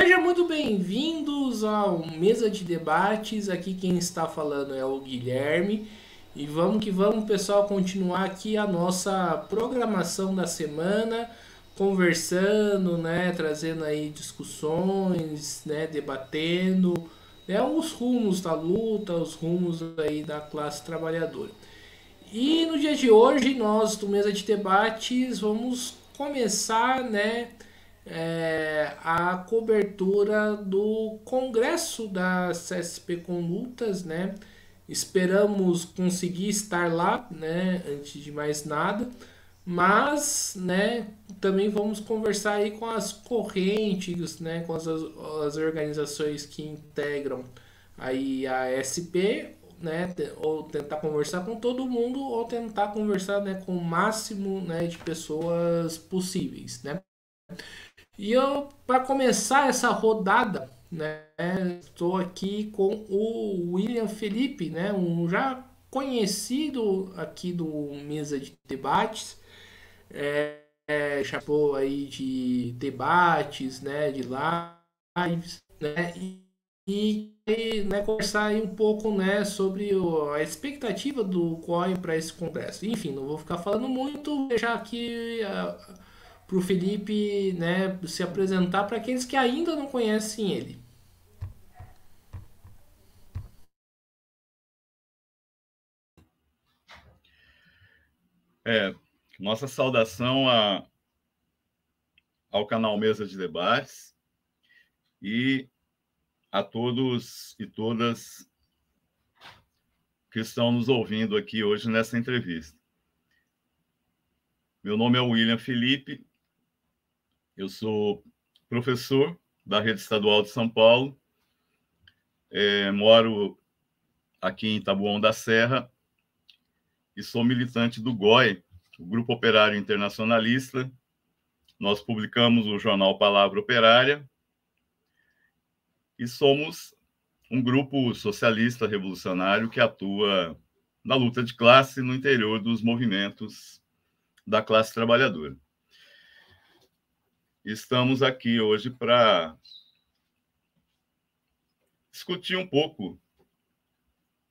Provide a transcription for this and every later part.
Sejam muito bem-vindos ao Mesa de Debates. Aqui quem está falando é o Guilherme. E vamos que vamos, pessoal, continuar aqui a nossa programação da semana, conversando, né, trazendo aí discussões, né, debatendo, né, os rumos da luta, os rumos aí da classe trabalhadora. E no dia de hoje, nós do Mesa de Debates vamos começar, né, a cobertura do congresso da CSP com Lutas, né? Esperamos conseguir estar lá, né, antes de mais nada, mas, né, também vamos conversar aí com as correntes, né, com as organizações que integram aí a SP, né, ou tentar conversar com todo mundo ou tentar conversar, né, com o máximo, né, de pessoas possíveis, né? E eu, para começar essa rodada, né, estou aqui com o William Felipe, né, um já conhecido aqui do Mesa de Debates, chapou aí de debates, né, de lives, né, né, conversar aí um pouco, né, sobre a expectativa do COI para esse congresso. Enfim, não vou ficar falando muito, vou deixar aqui para o Felipe, né, se apresentar para aqueles que ainda não conhecem ele. É, Nossa saudação ao canal Mesa de Debates e a todos e todas que estão nos ouvindo aqui hoje nessa entrevista. Meu nome é William Felipe, eu sou professor da Rede Estadual de São Paulo, moro aqui em Taboão da Serra e sou militante do GOI, o Grupo Operário Internacionalista. Nós publicamos o jornal Palavra Operária e somos um grupo socialista revolucionário que atua na luta de classe no interior dos movimentos da classe trabalhadora. Estamos aqui hoje para discutir um pouco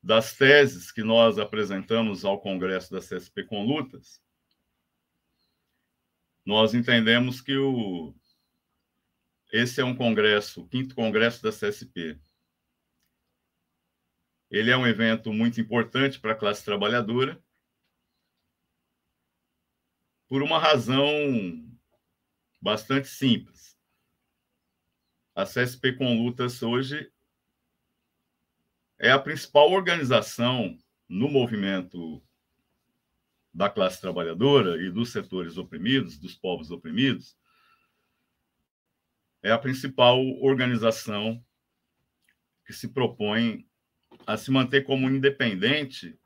das teses que nós apresentamos ao Congresso da CSP com Lutas. Nós entendemos que esse é um congresso, o quinto congresso da CSP. Ele é um evento muito importante para a classe trabalhadora, por uma razão bastante simples. A CSP com Lutas hoje é a principal organização no movimento da classe trabalhadora e dos setores oprimidos, dos povos oprimidos, é a principal organização que se propõe a se manter como independente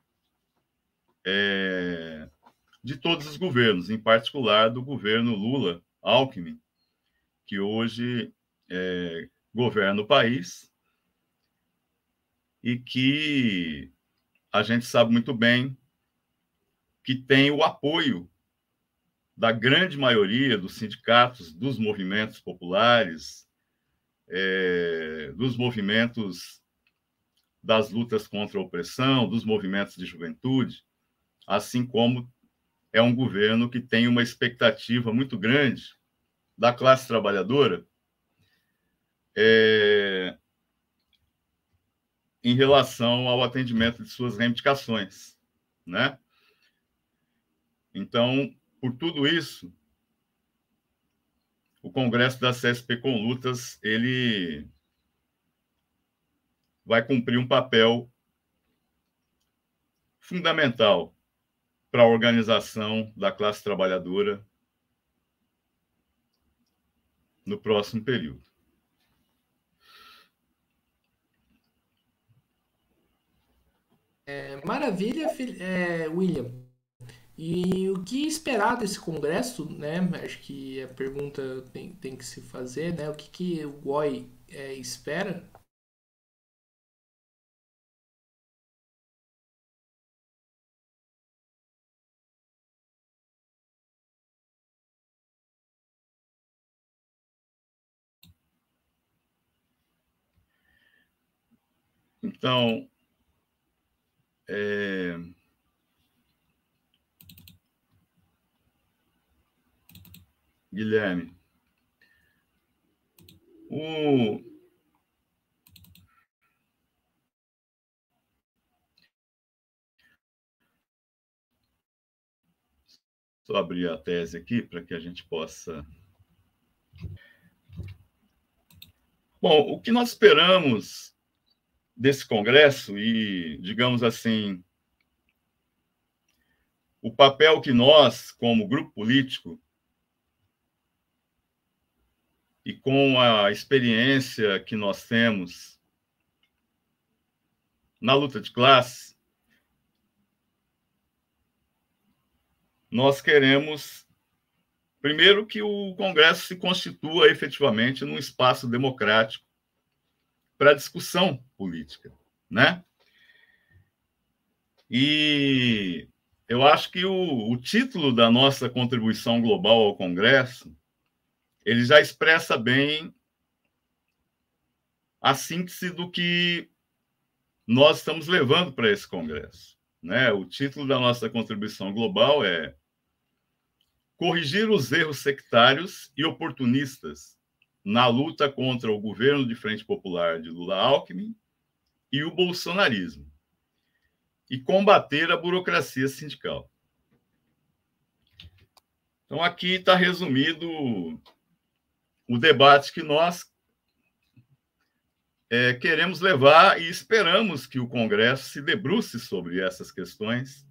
de todos os governos, em particular do governo Lula-Alckmin, que hoje governa o país e que a gente sabe muito bem que tem o apoio da grande maioria dos sindicatos, dos movimentos populares, dos movimentos das lutas contra a opressão, dos movimentos de juventude, assim como é um governo que tem uma expectativa muito grande da classe trabalhadora em relação ao atendimento de suas reivindicações, né? Então, por tudo isso, o Congresso da CSP com Lutas, ele vai cumprir um papel fundamental para a organização da classe trabalhadora no próximo período. Maravilha, William. E o que esperar desse congresso, né? Acho que a pergunta tem que se fazer, né? O que o GOI espera? Então, Guilherme, só abrir a tese aqui para que a gente possa... Bom, o que nós esperamos desse congresso e, digamos assim, o papel que nós, como grupo político, e com a experiência que nós temos na luta de classe, nós queremos, primeiro, que o Congresso se constitua efetivamente num espaço democrático para discussão política, né? E eu acho que o título da nossa contribuição global ao Congresso, ele já expressa bem a síntese do que nós estamos levando para esse Congresso, né? O título da nossa contribuição global é Corrigir os erros sectários e oportunistas na luta contra o governo de Frente Popular de Lula-Alckmin e o bolsonarismo, e combater a burocracia sindical. Então, aqui está resumido o debate que nós queremos levar e esperamos que o Congresso se debruce sobre essas questões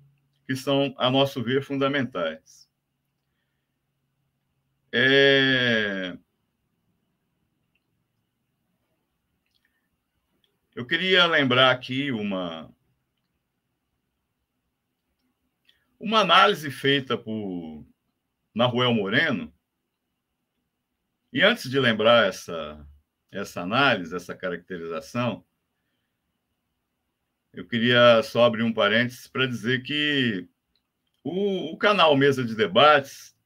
que são, a nosso ver, fundamentais. Eu queria lembrar aqui uma análise feita por Naruel Moreno, e antes de lembrar essa análise, essa caracterização, eu queria só abrir um parênteses para dizer que o canal Mesa de Debates,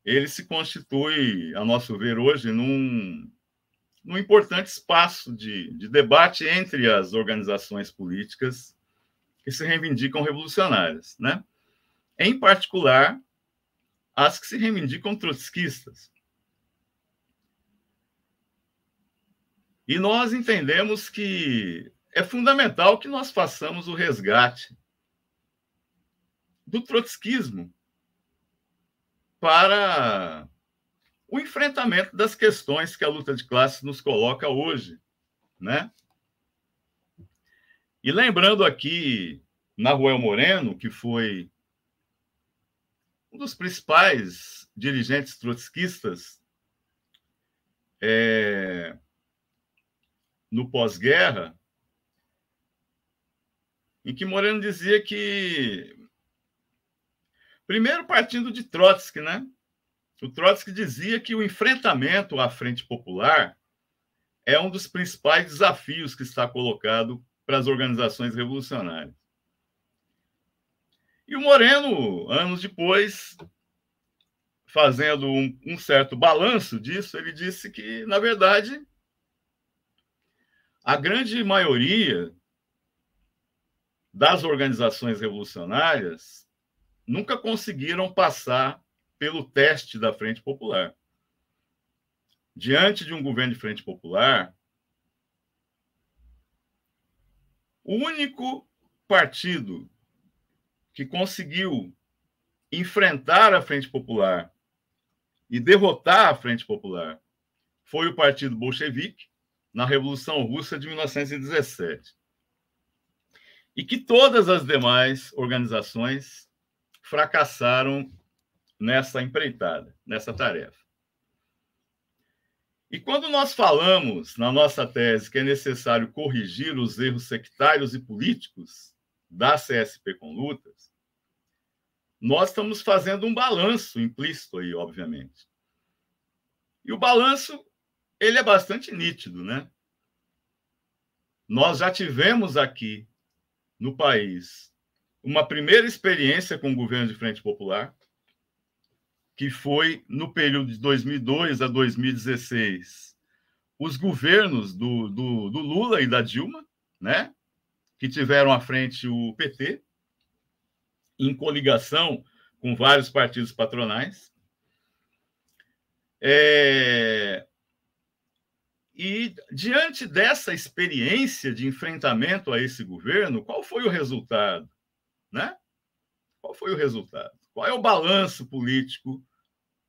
ele se constitui, a nosso ver hoje, num importante espaço de debate entre as organizações políticas que se reivindicam revolucionárias, né? Em particular, as que se reivindicam trotskistas. E nós entendemos que é fundamental que nós façamos o resgate do trotskismo para o enfrentamento das questões que a luta de classes nos coloca hoje, né? E lembrando aqui Naruel Moreno, que foi um dos principais dirigentes trotskistas no pós-guerra, em que Moreno dizia que, primeiro partindo de Trotsky, né? O Trotsky dizia que o enfrentamento à Frente Popular é um dos principais desafios que está colocado para as organizações revolucionárias. E o Moreno, anos depois, fazendo um certo balanço disso, ele disse que, na verdade, a grande maioria das organizações revolucionárias nunca conseguiram passar pelo teste da Frente Popular. Diante de um governo de Frente Popular, o único partido que conseguiu enfrentar a Frente Popular e derrotar a Frente Popular foi o Partido Bolchevique na Revolução Russa de 1917. E que todas as demais organizações fracassaram nessa empreitada, nessa tarefa. E quando nós falamos na nossa tese que é necessário corrigir os erros sectários e políticos da CSP com Lutas, nós estamos fazendo um balanço implícito aí, obviamente. E o balanço, ele é bastante nítido, né? Nós já tivemos aqui no país uma primeira experiência com o governo de Frente Popular, que foi no período de 2002 a 2016, os governos do Lula e da Dilma, né, que tiveram à frente o PT, em coligação com vários partidos patronais. E, diante dessa experiência de enfrentamento a esse governo, qual foi o resultado? Né? Qual foi o resultado? Qual é o balanço político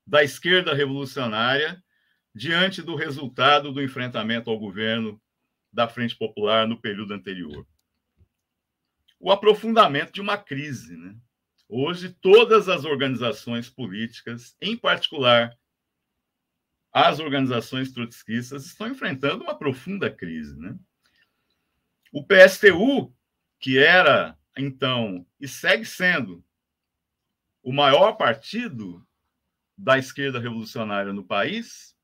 da esquerda revolucionária diante do resultado do enfrentamento ao governo da Frente Popular no período anterior? O aprofundamento de uma crise, né? Hoje, todas as organizações políticas, em particular as organizações trotskistas, estão enfrentando uma profunda crise, né? O PSTU, que era, então, e segue sendo o maior partido da esquerda revolucionária no país,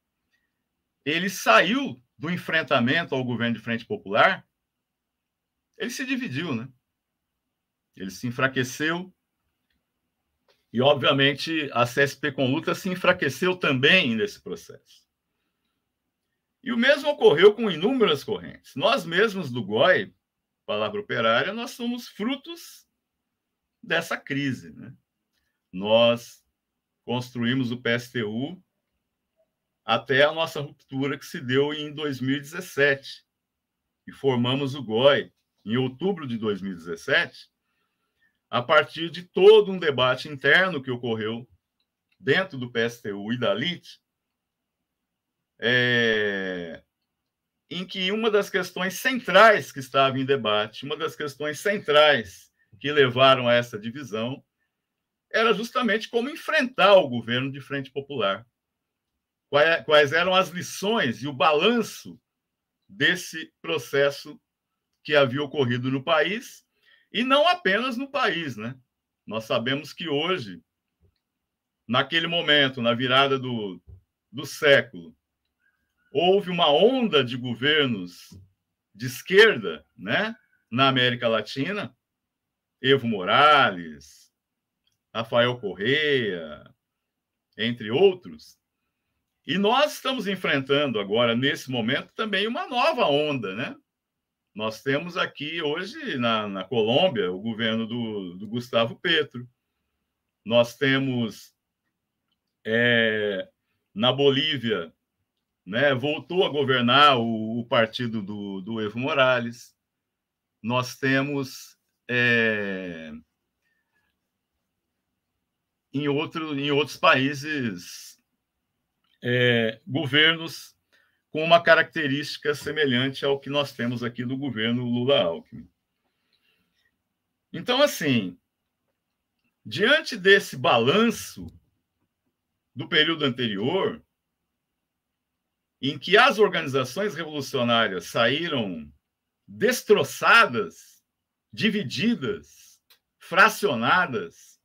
ele saiu do enfrentamento ao governo de Frente Popular, ele se dividiu, né? Ele se enfraqueceu e, obviamente, a CSP com Luta se enfraqueceu também nesse processo. E o mesmo ocorreu com inúmeras correntes. Nós mesmos do GOI, Palavra Operária, nós somos frutos dessa crise, né? Nós construímos o PSTU até a nossa ruptura, que se deu em 2017, e formamos o GOI em outubro de 2017, a partir de todo um debate interno que ocorreu dentro do PSTU e da LIT, em que uma das questões centrais que estava em debate, uma das questões centrais que levaram a essa divisão, era justamente como enfrentar o governo de Frente Popular. Quais eram as lições e o balanço desse processo que havia ocorrido no país, e não apenas no país, né? Nós sabemos que hoje, naquele momento, na virada do século, houve uma onda de governos de esquerda, né, na América Latina, Evo Morales, Rafael Correa, entre outros, e nós estamos enfrentando agora, nesse momento, também uma nova onda, né? Nós temos aqui hoje, na Colômbia, o governo do Gustavo Petro. Nós temos na Bolívia, né, voltou a governar o partido do Evo Morales. Nós temos em outros países governos com uma característica semelhante ao que nós temos aqui do governo Lula-Alckmin. Então, assim, diante desse balanço do período anterior, em que as organizações revolucionárias saíram destroçadas, divididas, fracionadas,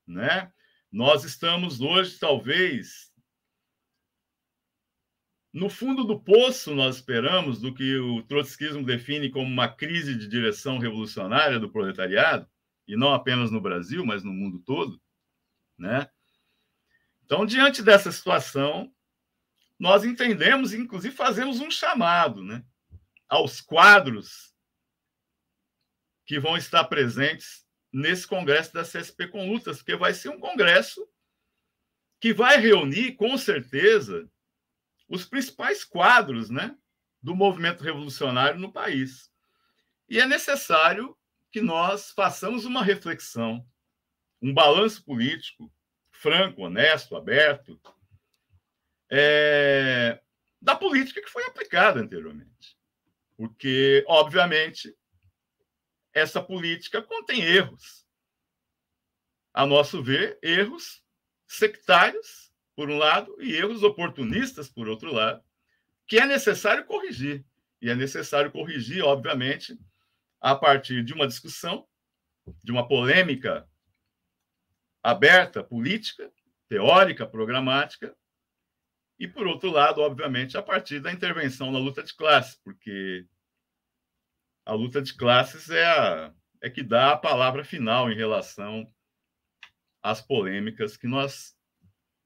né? Nós estamos hoje, talvez, no fundo do poço, nós esperamos, do que o trotskismo define como uma crise de direção revolucionária do proletariado, e não apenas no Brasil, mas no mundo todo, né? Então, diante dessa situação, nós entendemos, inclusive fazemos um chamado, né, aos quadros que vão estar presentes nesse congresso da CSP com Lutas, porque vai ser um congresso que vai reunir, com certeza, os principais quadros, né, do movimento revolucionário no país. E é necessário que nós façamos uma reflexão, um balanço político franco, honesto, aberto, da política que foi aplicada anteriormente. Porque, obviamente, essa política contém erros. A nosso ver, erros sectários, por um lado, e erros oportunistas, por outro lado, que é necessário corrigir. E é necessário corrigir, obviamente, a partir de uma discussão, de uma polêmica aberta, política, teórica, programática, e, por outro lado, obviamente, a partir da intervenção na luta de classes, porque a luta de classes é que dá a palavra final em relação às polêmicas que nós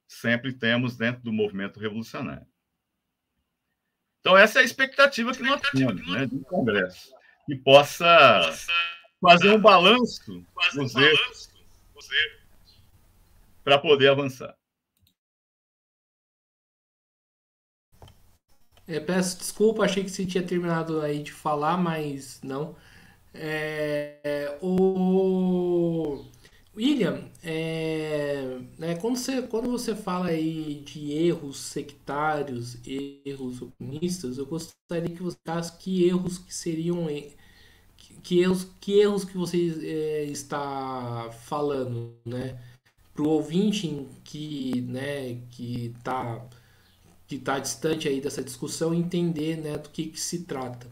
sempre temos dentro do movimento revolucionário. Então, essa é a expectativa que nós temos, né, do Congresso. que possa fazer um balanço dos erros para poder avançar. Peço desculpa, achei que você tinha terminado aí de falar, mas não. O William, quando você fala aí de erros sectários, erros oportunistas, eu gostaria que você falasse que erros que seriam que erros que você está falando, né? Para o ouvinte que tá distante aí dessa discussão entender, né, do que se trata.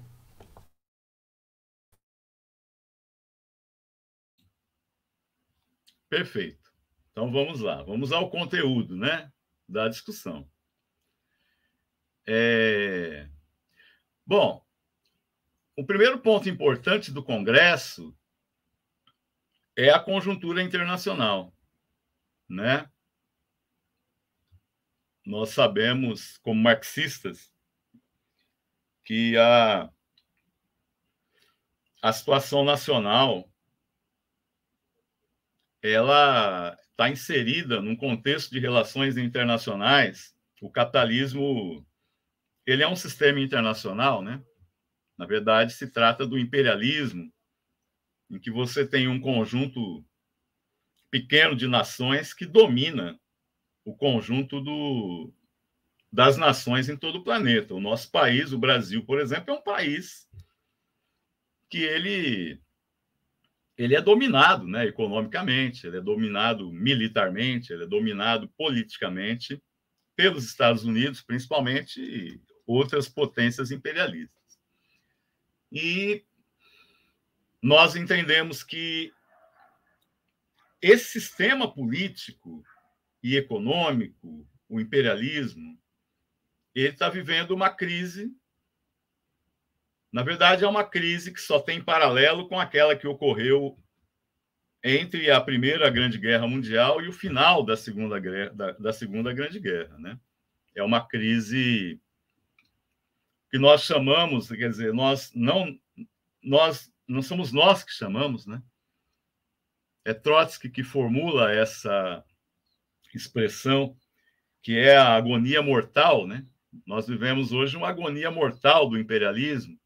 Perfeito. Então vamos lá, vamos ao conteúdo, né, da discussão. Bom, o primeiro ponto importante do Congresso é a conjuntura internacional, né? Nós sabemos, como marxistas, que a situação nacional ela está inserida num contexto de relações internacionais. O capitalismo ele é um sistema internacional, né? Na verdade, se trata do imperialismo, em que você tem um conjunto pequeno de nações que domina o conjunto das nações em todo o planeta. O nosso país, o Brasil, por exemplo, é um país que ele é dominado, né, economicamente, ele é dominado militarmente, ele é dominado politicamente pelos Estados Unidos, principalmente, e outras potências imperialistas. E nós entendemos que esse sistema político e econômico, o imperialismo, ele está vivendo uma crise. Na verdade, é uma crise que só tem paralelo com aquela que ocorreu entre a Primeira Grande Guerra Mundial e o final da Segunda Grande Guerra, né? É uma crise que nós chamamos, quer dizer, nós não somos nós que chamamos, né? É Trotsky que formula essa expressão, que é a agonia mortal, né? Nós vivemos hoje uma agonia mortal do imperialismo.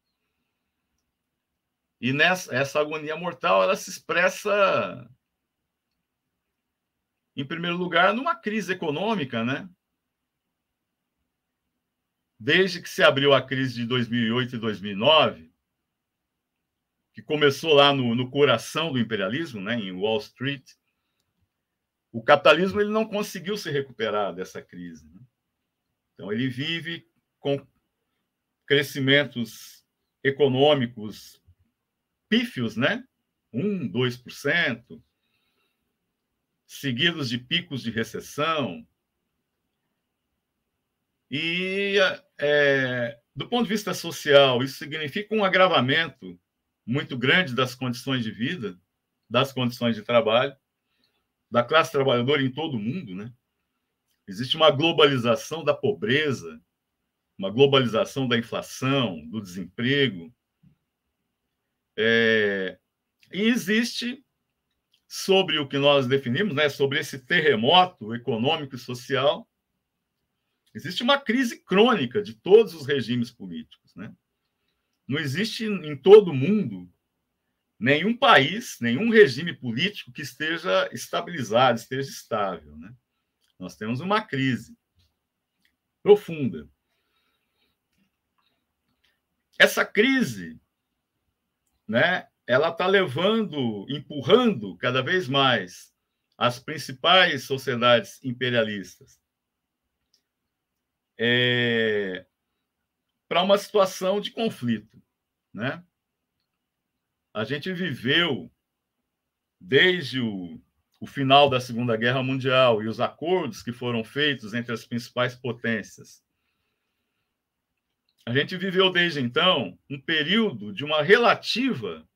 E essa agonia mortal ela se expressa, em primeiro lugar, numa crise econômica, né? Desde que se abriu a crise de 2008 e 2009, que começou lá no coração do imperialismo, né, em Wall Street, o capitalismo ele não conseguiu se recuperar dessa crise, né? Então, ele vive com crescimentos econômicos pífios, né? 1%, 2%, seguidos de picos de recessão. E, do ponto de vista social, isso significa um agravamento muito grande das condições de vida, das condições de trabalho, da classe trabalhadora em todo o mundo, né? Existe uma globalização da pobreza, uma globalização da inflação, do desemprego. E existe, sobre o que nós definimos, né, sobre esse terremoto econômico e social, existe uma crise crônica de todos os regimes políticos, né? Não existe em todo o mundo nenhum país, nenhum regime político que esteja estabilizado, esteja estável, né? Nós temos uma crise profunda. Essa crise, né, ela está empurrando cada vez mais as principais sociedades imperialistas para uma situação de conflito, né? A gente viveu desde o final da Segunda Guerra Mundial e os acordos que foram feitos entre as principais potências. A gente viveu desde então um período de uma relativa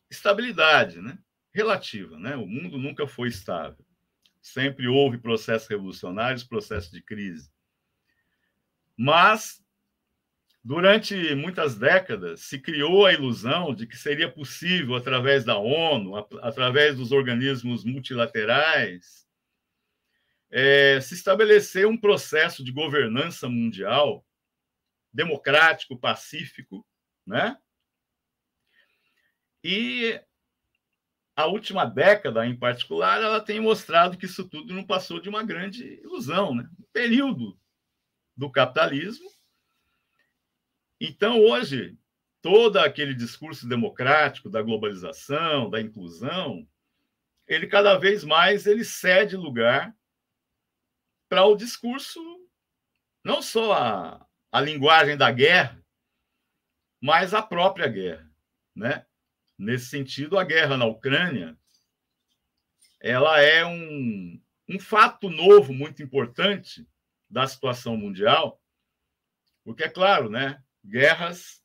estabilidade, né? Relativa, né? O mundo nunca foi estável. Sempre houve processos revolucionários, processos de crise. Mas Durante muitas décadas, se criou a ilusão de que seria possível, através da ONU, através dos organismos multilaterais, se estabelecer um processo de governança mundial democrático, pacífico, né? E a última década, em particular, ela tem mostrado que isso tudo não passou de uma grande ilusão, né? Um período do capitalismo. Então, hoje, todo aquele discurso democrático da globalização, da inclusão, ele cada vez mais ele cede lugar para o discurso, não só a linguagem da guerra, mas a própria guerra, né? Nesse sentido, a guerra na Ucrânia, ela é um fato novo, muito importante da situação mundial, porque, é claro, né? Guerras,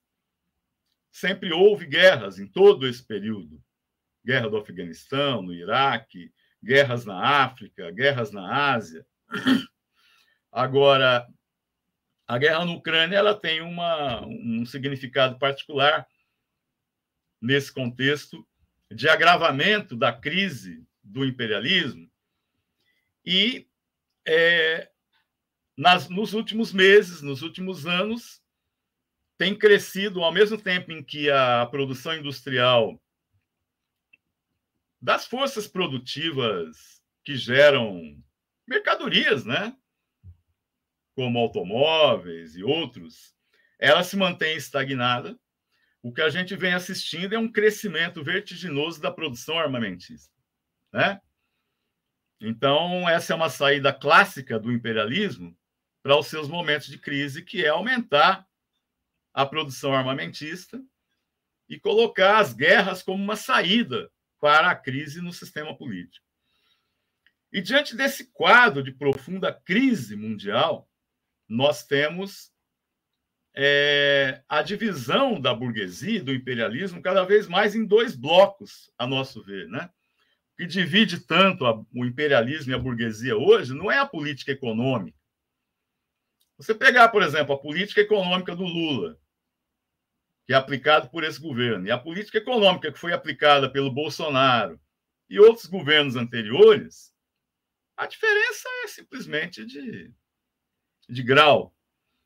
sempre houve guerras em todo esse período. Guerra do Afeganistão, no Iraque, guerras na África, guerras na Ásia. Agora, a guerra na Ucrânia ela tem um significado particular nesse contexto de agravamento da crise do imperialismo e, nos últimos meses, nos últimos anos, tem crescido, ao mesmo tempo em que a produção industrial das forças produtivas que geram mercadorias, né? Como automóveis e outros, ela se mantém estagnada. O que a gente vem assistindo é um crescimento vertiginoso da produção armamentista, né? Então, essa é uma saída clássica do imperialismo para os seus momentos de crise, que é aumentar a produção armamentista e colocar as guerras como uma saída para a crise no sistema político. E diante desse quadro de profunda crise mundial, nós temos a divisão da burguesia, do imperialismo, cada vez mais em dois blocos, a nosso ver, né? O que divide tanto o imperialismo e a burguesia hoje não é a política econômica. Você pegar, por exemplo, a política econômica do Lula, que é aplicado por esse governo, e a política econômica que foi aplicada pelo Bolsonaro e outros governos anteriores, a diferença é simplesmente de grau.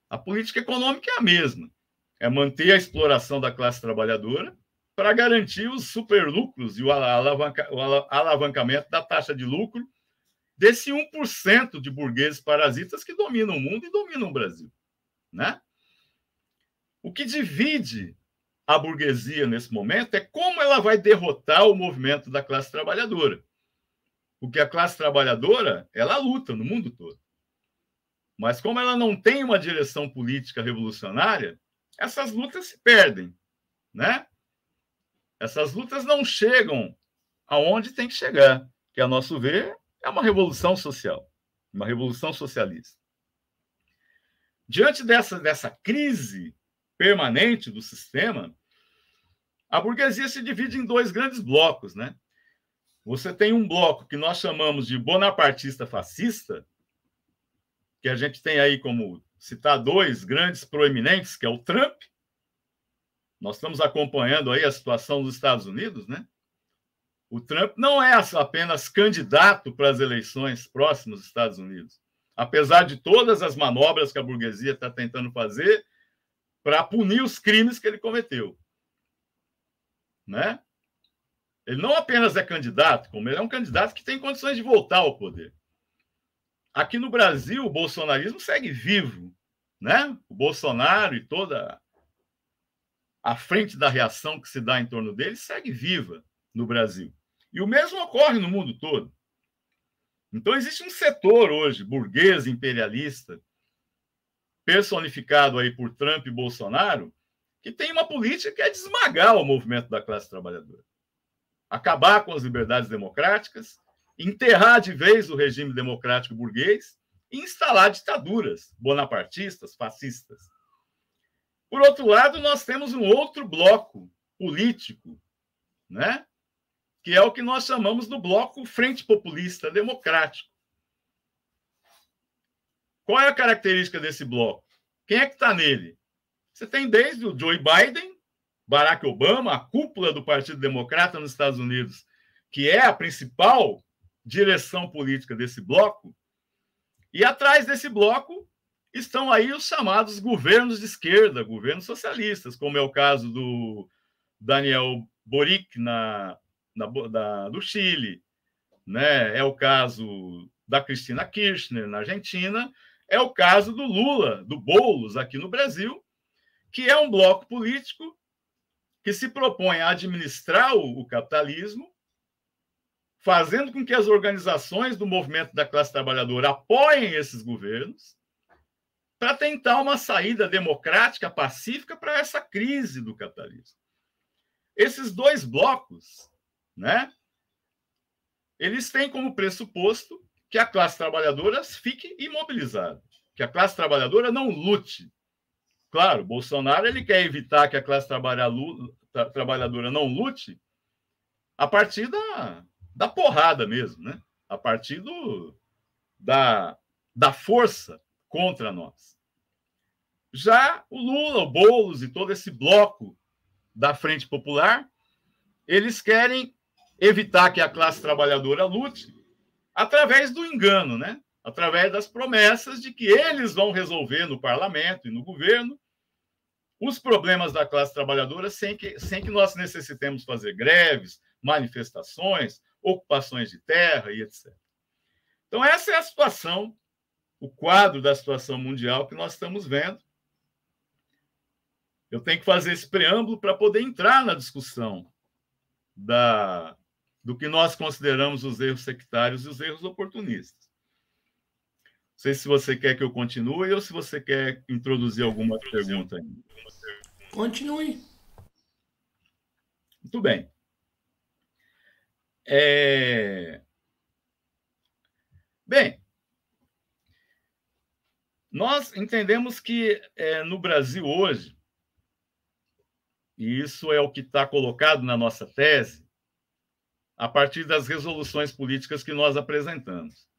A política econômica é a mesma. É manter a exploração da classe trabalhadora para garantir os superlucros e o alavancamento da taxa de lucro desse 1% de burgueses parasitas que dominam o mundo e dominam o Brasil, né? O que divide a burguesia nesse momento é como ela vai derrotar o movimento da classe trabalhadora. Porque a classe trabalhadora, ela luta no mundo todo. Mas como ela não tem uma direção política revolucionária, essas lutas se perdem, né? Essas lutas não chegam aonde tem que chegar, que, a nosso ver, é uma revolução social, uma revolução socialista. Diante dessa crise permanente do sistema, a burguesia se divide em dois grandes blocos, né? Você tem um bloco que nós chamamos de bonapartista fascista, que a gente tem aí como citar dois grandes proeminentes, que é o Trump. Nós estamos acompanhando aí a situação dos Estados Unidos, né? O Trump não é apenas candidato para as eleições próximas dos Estados Unidos, apesar de todas as manobras que a burguesia está tentando fazer para punir os crimes que ele cometeu, né? Ele não apenas é candidato, como ele é um candidato que tem condições de voltar ao poder. Aqui no Brasil, o bolsonarismo segue vivo, né? O Bolsonaro e toda a frente da reação que se dá em torno dele segue viva no Brasil. E o mesmo ocorre no mundo todo. Então, existe um setor hoje, burguês, imperialista, personificado aí por Trump e Bolsonaro, que tem uma política que é de esmagar o movimento da classe trabalhadora. Acabar com as liberdades democráticas, enterrar de vez o regime democrático burguês e instalar ditaduras bonapartistas, fascistas. Por outro lado, nós temos um outro bloco político, né? Que é o que nós chamamos do bloco Frente Populista Democrático. Qual é a característica desse bloco? Quem é que está nele? Você tem desde o Joe Biden, Barack Obama, a cúpula do Partido Democrata nos Estados Unidos, que é a principal direção política desse bloco, e atrás desse bloco estão aí os chamados governos de esquerda, governos socialistas, como é o caso do Daniel Boric do Chile, né? É o caso da Cristina Kirchner na Argentina, é o caso do Lula, do Boulos aqui no Brasil, que é um bloco político que se propõe a administrar o capitalismo, fazendo com que as organizações do movimento da classe trabalhadora apoiem esses governos, para tentar uma saída democrática, pacífica para essa crise do capitalismo. Esses dois blocos, né, eles têm como pressuposto que a classe trabalhadora fique imobilizada, que a classe trabalhadora não lute. Claro, Bolsonaro ele quer evitar que a classe trabalhadora não lute a partir da porrada mesmo, né? A partir da força contra nós. Já o Lula, o Boulos e todo esse bloco da Frente Popular, eles querem evitar que a classe trabalhadora lute através do engano, né? Através das promessas de que eles vão resolver no parlamento e no governo os problemas da classe trabalhadora sem que nós necessitemos fazer greves, manifestações, ocupações de terra e etc. Então, essa é a situação, o quadro da situação mundial que nós estamos vendo. Eu tenho que fazer esse preâmbulo para poder entrar na discussão do que nós consideramos os erros sectários e os erros oportunistas. Não sei se você quer que eu continue ou se você quer introduzir alguma pergunta ainda. Continue. Muito bem. Bem, nós entendemos que no Brasil hoje, e isso é o que está colocado na nossa tese, a partir das resoluções políticas que nós apresentamos.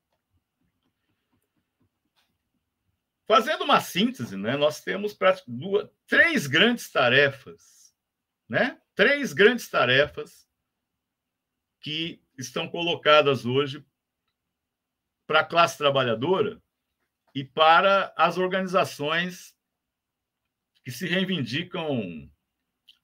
Fazendo uma síntese, né, nós temos três grandes tarefas, né? Três grandes tarefas que estão colocadas hoje para a classe trabalhadora e para as organizações que se reivindicam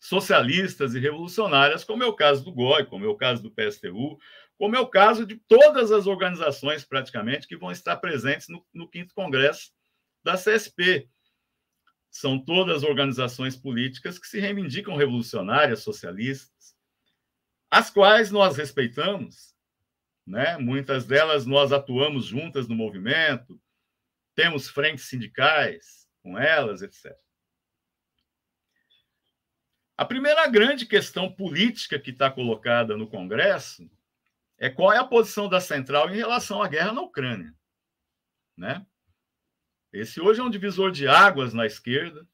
socialistas e revolucionárias, como é o caso do GOI, como é o caso do PSTU, como é o caso de todas as organizações, praticamente, que vão estar presentes no 5º Congresso da CSP. São todas organizações políticas que se reivindicam revolucionárias, socialistas, as quais nós respeitamos, né? Muitas delas nós atuamos juntas no movimento, temos frentes sindicais com elas, etc. A primeira grande questão política que está colocada no Congresso é qual é a posição da central em relação à guerra na Ucrânia, né? Esse hoje é um divisor de águas na esquerda.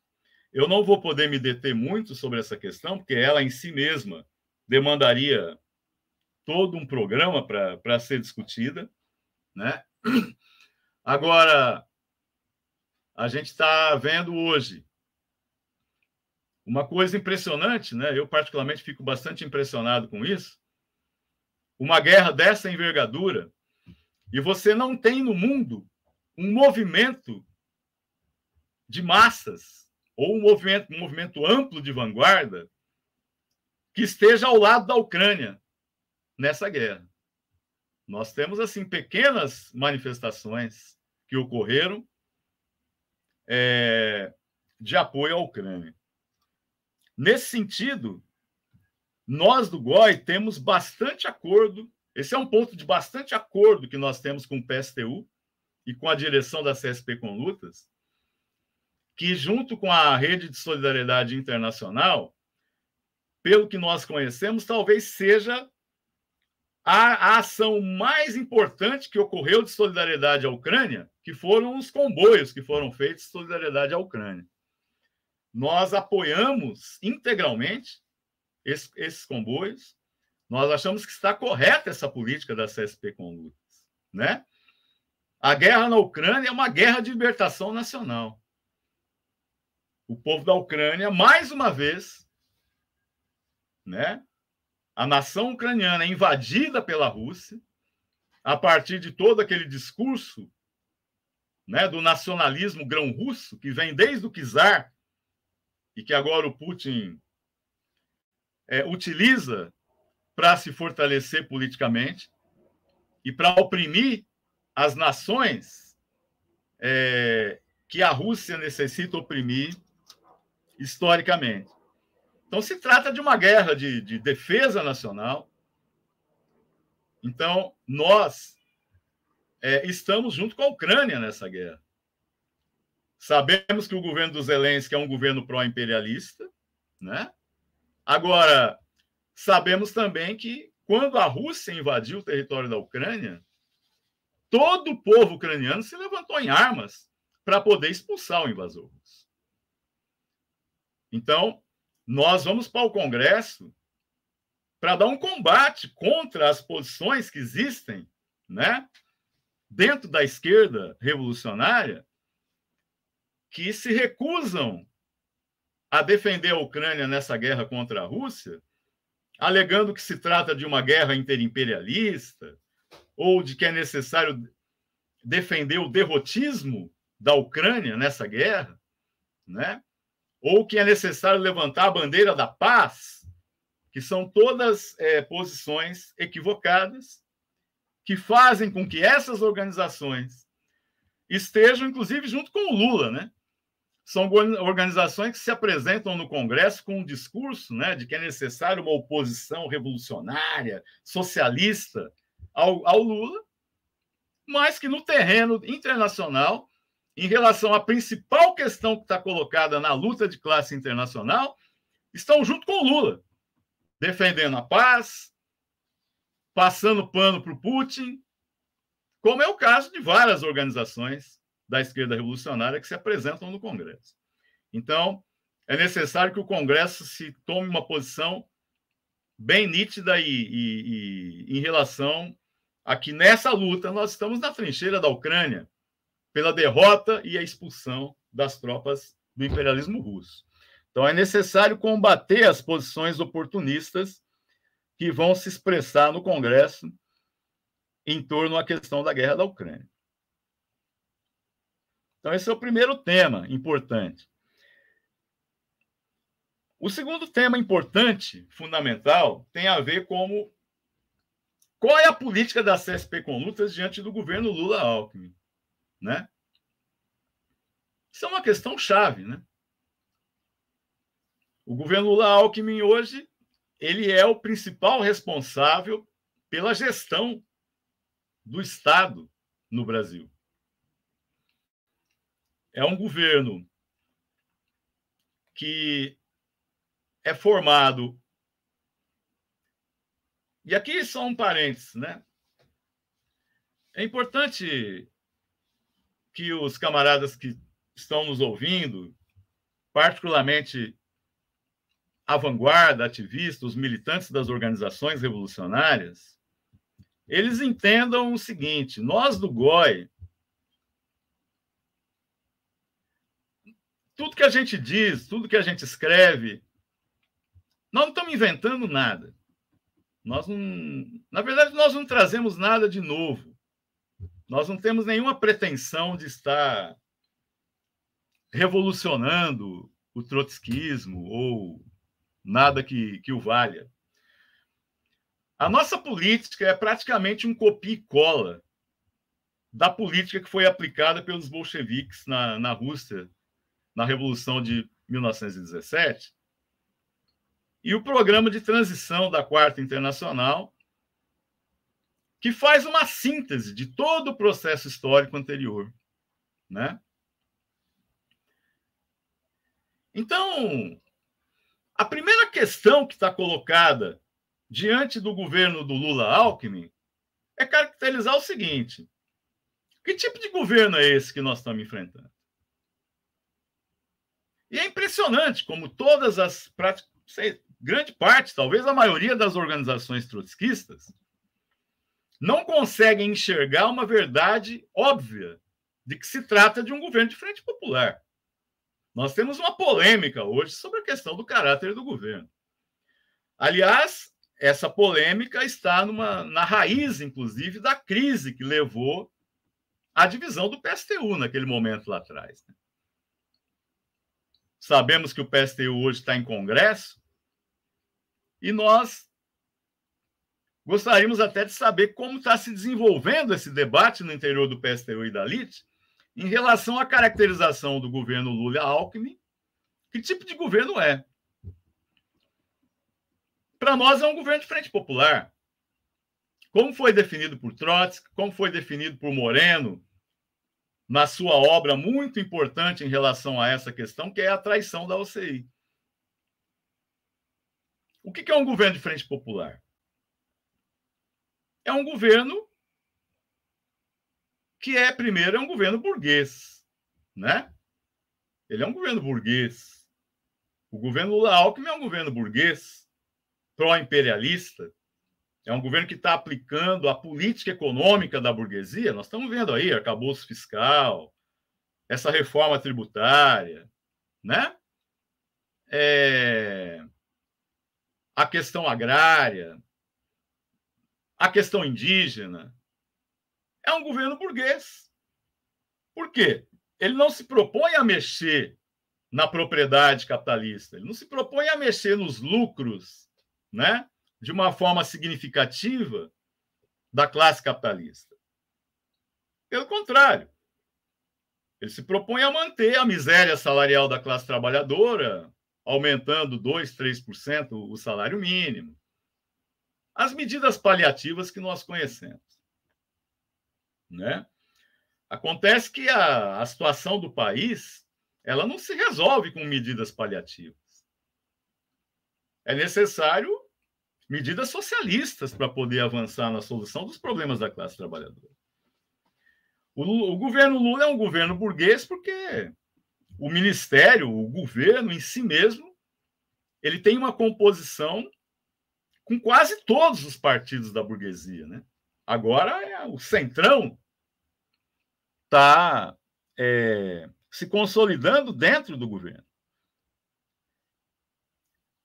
Eu não vou poder me deter muito sobre essa questão, porque ela em si mesma demandaria todo um programa para ser discutida, né? Agora, a gente está vendo hoje uma coisa impressionante, né? Eu, particularmente, fico bastante impressionado com isso. Uma guerra dessa envergadura, e você não tem no mundo um movimento de massas ou um movimento amplo de vanguarda que esteja ao lado da Ucrânia nessa guerra. Nós temos, assim, pequenas manifestações que ocorreram de apoio à Ucrânia. Nesse sentido, nós do GOI temos bastante acordo, esse é um ponto de bastante acordo que nós temos com o PSTU e com a direção da CSP com Lutas, que junto com a Rede de Solidariedade Internacional, pelo que nós conhecemos, talvez seja a ação mais importante que ocorreu de solidariedade à Ucrânia, que foram os comboios que foram feitos de solidariedade à Ucrânia. Nós apoiamos integralmente esses comboios. Nós achamos que está correta essa política da CSP com Lutas, né? A guerra na Ucrânia é uma guerra de libertação nacional. o povo da Ucrânia, mais uma vez, né, a nação ucraniana é invadida pela Rússia, a partir de todo aquele discurso, né, do nacionalismo grão-russo, que vem desde o czar, e que agora o Putin utiliza para se fortalecer politicamente e para oprimir as nações que a Rússia necessita oprimir historicamente. Então, se trata de uma guerra de defesa nacional. Então, nós estamos junto com a Ucrânia nessa guerra. Sabemos que o governo do Zelensky é um governo pró-imperialista, né? Agora, sabemos também que, quando a Rússia invadiu o território da Ucrânia, todo o povo ucraniano se levantou em armas para poder expulsar o invasor russo. Então, nós vamos para o Congresso para dar um combate contra as posições que existem, né, dentro da esquerda revolucionária, que se recusam a defender a Ucrânia nessa guerra contra a Rússia, alegando que se trata de uma guerra interimperialista ou de que é necessário defender o derrotismo da Ucrânia nessa guerra, né? Ou que é necessário levantar a bandeira da paz, que são todas posições equivocadas, que fazem com que essas organizações estejam, inclusive, junto com o Lula, né? São organizações que se apresentam no Congresso com um discurso, né, de que é necessário uma oposição revolucionária, socialista ao Lula, mas que no terreno internacional, em relação à principal questão que está colocada na luta de classe internacional, estão junto com o Lula, defendendo a paz, passando pano para o Putin, como é o caso de várias organizações da esquerda revolucionária que se apresentam no Congresso. Então, é necessário que o Congresso se tome uma posição bem nítida e em relação a que nessa luta nós estamos na trincheira da Ucrânia pela derrota e a expulsão das tropas do imperialismo russo. Então, é necessário combater as posições oportunistas que vão se expressar no Congresso em torno à questão da guerra da Ucrânia. Então, esse é o primeiro tema importante. O segundo tema importante, fundamental, tem a ver com qual é a política da CSP com Lutas diante do governo Lula-Alckmin, né? Isso é uma questão chave, né? O governo Lula-Alckmin hoje, ele é o principal responsável pela gestão do Estado no Brasil. É um governo que é formado... E aqui só um parênteses, né? É importante que os camaradas que estão nos ouvindo, particularmente a vanguarda, ativistas, os militantes das organizações revolucionárias, eles entendam o seguinte: nós do GOI, tudo que a gente diz, tudo que a gente escreve, nós não estamos inventando nada. Na verdade, nós não trazemos nada de novo. Nós não temos nenhuma pretensão de estar revolucionando o trotskismo ou nada que o valha. A nossa política é praticamente um copia e cola da política que foi aplicada pelos bolcheviques na Rússia, na Revolução de 1917, e o programa de transição da Quarta Internacional, que faz uma síntese de todo o processo histórico anterior, né? Então, a primeira questão que está colocada diante do governo do Lula-Alckmin é caracterizar o seguinte: que tipo de governo é esse que nós estamos enfrentando? E é impressionante como todas as grande parte, talvez a maioria das organizações trotskistas, não conseguem enxergar uma verdade óbvia de que se trata de um governo de frente popular. Nós temos uma polêmica hoje sobre a questão do caráter do governo. Aliás, essa polêmica está na raiz, inclusive, da crise que levou à divisão do PSTU naquele momento lá atrás. Sabemos que o PSTU hoje está em Congresso e nós gostaríamos até de saber como está se desenvolvendo esse debate no interior do PSTU e da LIT em relação à caracterização do governo Lula-Alckmin. Que tipo de governo é? Para nós é um governo de frente popular. Como foi definido por Trotsky, como foi definido por Moreno, na sua obra muito importante em relação a essa questão, que é a traição da OCI. O que é um governo de frente popular? É um governo que primeiro, é um governo burguês, né? Ele é um governo burguês. O governo Lula-Alckmin é um governo burguês, pró-imperialista. É um governo que está aplicando a política econômica da burguesia. Nós estamos vendo aí arcabouço fiscal, essa reforma tributária, né? A questão agrária, a questão indígena. É um governo burguês. Por quê? Ele não se propõe a mexer na propriedade capitalista, ele não se propõe a mexer nos lucros, né, de uma forma significativa da classe capitalista. Pelo contrário, ele se propõe a manter a miséria salarial da classe trabalhadora, aumentando 2%, 3% o salário mínimo. As medidas paliativas que nós conhecemos, né? Acontece que a situação do país, ela não se resolve com medidas paliativas. É necessário medidas socialistas para poder avançar na solução dos problemas da classe trabalhadora. O governo Lula é um governo burguês porque o ministério, o governo em si mesmo, ele tem uma composição com quase todos os partidos da burguesia, né? Agora, o centrão está se consolidando dentro do governo.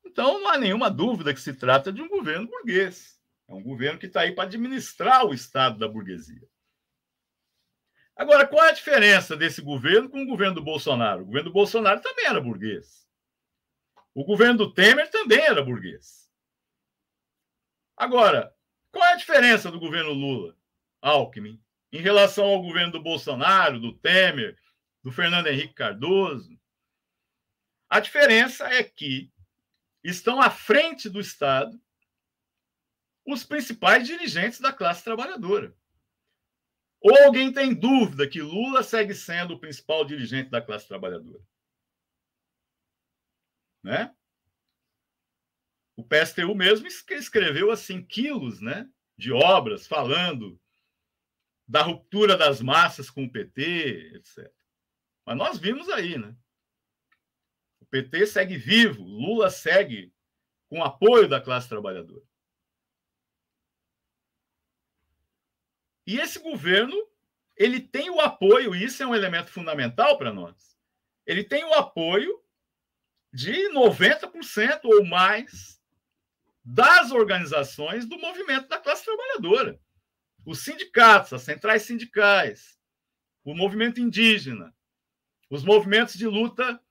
Então, não há nenhuma dúvida que se trata de um governo burguês. É um governo que está aí para administrar o Estado da burguesia. Agora, qual é a diferença desse governo com o governo do Bolsonaro? O governo do Bolsonaro também era burguês. O governo do Temer também era burguês. Agora, qual é a diferença do governo Lula, Alckmin, em relação ao governo do Bolsonaro, do Temer, do Fernando Henrique Cardoso? A diferença é que estão à frente do Estado os principais dirigentes da classe trabalhadora. Ou alguém tem dúvida que Lula segue sendo o principal dirigente da classe trabalhadora? Né? O PSTU mesmo escreveu assim quilos, né, de obras falando da ruptura das massas com o PT, etc. Mas nós vimos aí, né? O PT segue vivo, Lula segue com apoio da classe trabalhadora. E esse governo, ele tem o apoio, e isso é um elemento fundamental para nós, ele tem o apoio de 90% ou mais das organizações do movimento da classe trabalhadora. Os sindicatos, as centrais sindicais, o movimento indígena, os movimentos de luta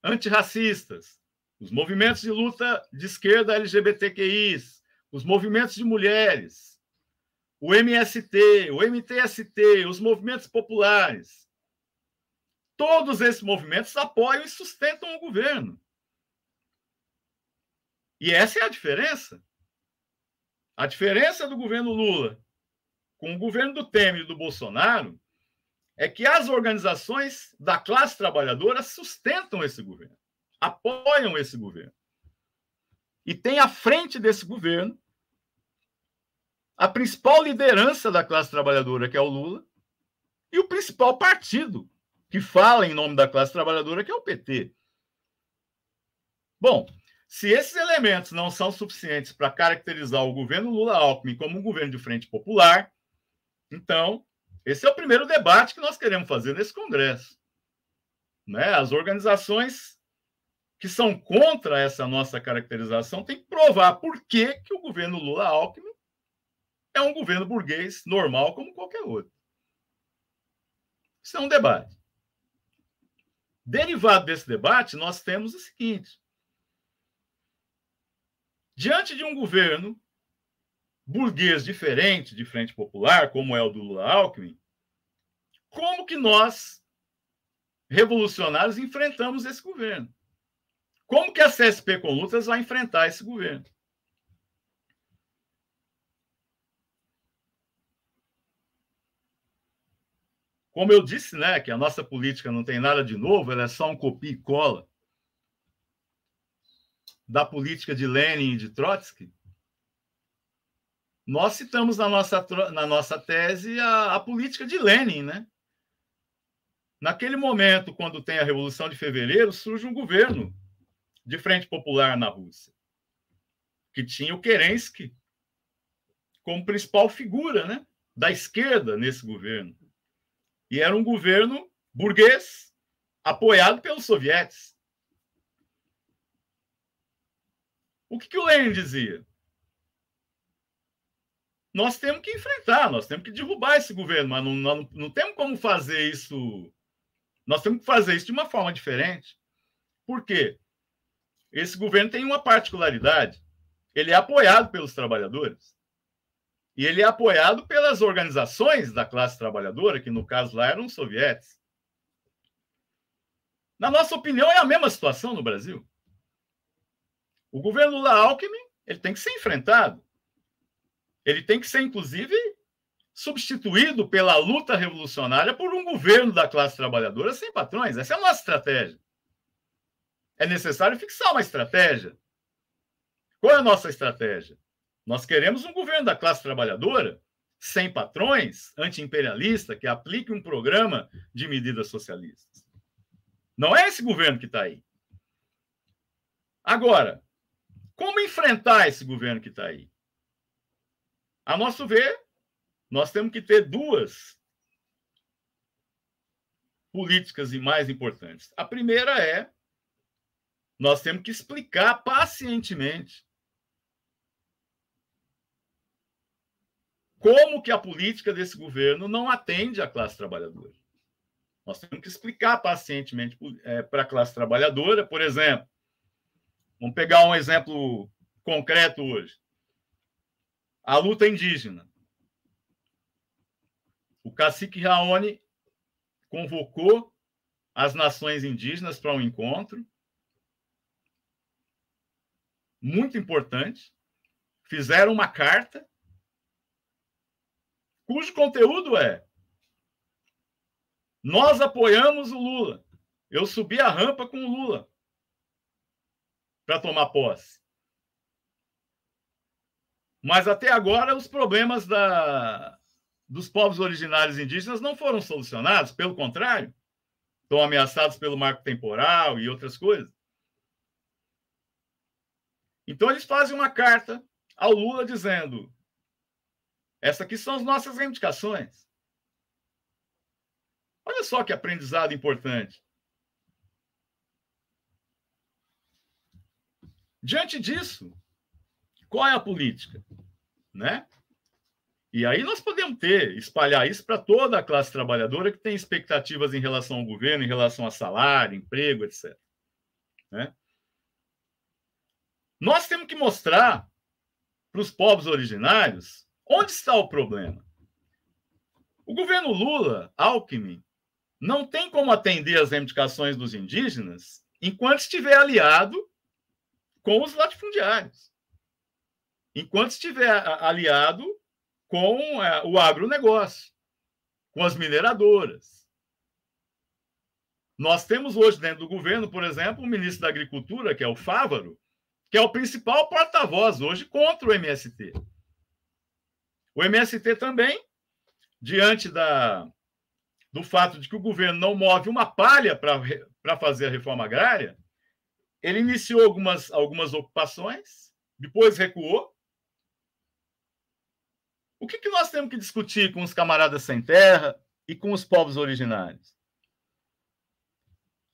antirracistas, os movimentos de luta de esquerda LGBTQIs, os movimentos de mulheres, o MST, o MTST, os movimentos populares. Todos esses movimentos apoiam e sustentam o governo. E essa é a diferença. A diferença do governo Lula com o governo do Temer e do Bolsonaro é que as organizações da classe trabalhadora sustentam esse governo, apoiam esse governo. E tem à frente desse governo a principal liderança da classe trabalhadora, que é o Lula, e o principal partido que fala em nome da classe trabalhadora, que é o PT. Bom, se esses elementos não são suficientes para caracterizar o governo Lula-Alckmin como um governo de frente popular, então, esse é o primeiro debate que nós queremos fazer nesse Congresso. né? As organizações que são contra essa nossa caracterização têm que provar por que o governo Lula-Alckmin é um governo burguês normal como qualquer outro. Isso é um debate. Derivado desse debate, nós temos o seguinte: diante de um governo burguês diferente de Frente Popular, como é o do Lula-Alckmin, como que nós, revolucionários, enfrentamos esse governo? Como que a CSP com Lutas vai enfrentar esse governo? Como eu disse, né, que a nossa política não tem nada de novo, ela é só um copia e cola da política de Lenin e de Trotsky. Nós citamos na nossa tese a política de Lenin, né? Naquele momento, quando tem a Revolução de Fevereiro, surge um governo de Frente Popular na Rússia, que tinha o Kerensky como principal figura, né, da esquerda nesse governo. E era um governo burguês apoiado pelos sovietes. O que o Lenin dizia? Nós temos que enfrentar, nós temos que derrubar esse governo, mas não temos como fazer isso. Nós temos que fazer isso de uma forma diferente. Por quê? Esse governo tem uma particularidade. Ele é apoiado pelos trabalhadores. E ele é apoiado pelas organizações da classe trabalhadora, que no caso lá eram os sovietes. Na nossa opinião, é a mesma situação no Brasil. O governo Lula-Alckmin, ele tem que ser enfrentado. Ele tem que ser, inclusive, substituído pela luta revolucionária por um governo da classe trabalhadora sem patrões. Essa é a nossa estratégia. É necessário fixar uma estratégia. Qual é a nossa estratégia? Nós queremos um governo da classe trabalhadora sem patrões, anti-imperialista, que aplique um programa de medidas socialistas. Não é esse governo que está aí. Agora, como enfrentar esse governo que está aí? A nosso ver, nós temos que ter duas políticas mais importantes. A primeira é, nós temos que explicar pacientemente como que a política desse governo não atende à classe trabalhadora. Nós temos que explicar pacientemente para a classe trabalhadora, por exemplo, vamos pegar um exemplo concreto hoje. A luta indígena. O cacique Raoni convocou as nações indígenas para um encontro muito importante, fizeram uma carta cujo conteúdo é: nós apoiamos o Lula. Eu subi a rampa com o Lula para tomar posse. Mas até agora os problemas dos povos originários indígenas não foram solucionados, pelo contrário, estão ameaçados pelo marco temporal e outras coisas. Então eles fazem uma carta ao Lula dizendo: essas aqui são as nossas reivindicações. Olha só que aprendizado importante. Diante disso, qual é a política? Né? E aí nós podemos espalhar isso para toda a classe trabalhadora que tem expectativas em relação ao governo, em relação a salário, emprego, etc. Né? Nós temos que mostrar para os povos originários onde está o problema. O governo Lula, Alckmin, não tem como atender as reivindicações dos indígenas enquanto estiver aliado com os latifundiários, enquanto estiver aliado com o agronegócio, com as mineradoras. Nós temos hoje dentro do governo, por exemplo, o ministro da Agricultura, que é o Fávaro, que é o principal porta-voz hoje contra o MST. O MST também, diante do fato de que o governo não move uma palha para fazer a reforma agrária, ele iniciou algumas ocupações, depois recuou. O que nós temos que discutir com os camaradas sem terra e com os povos originários?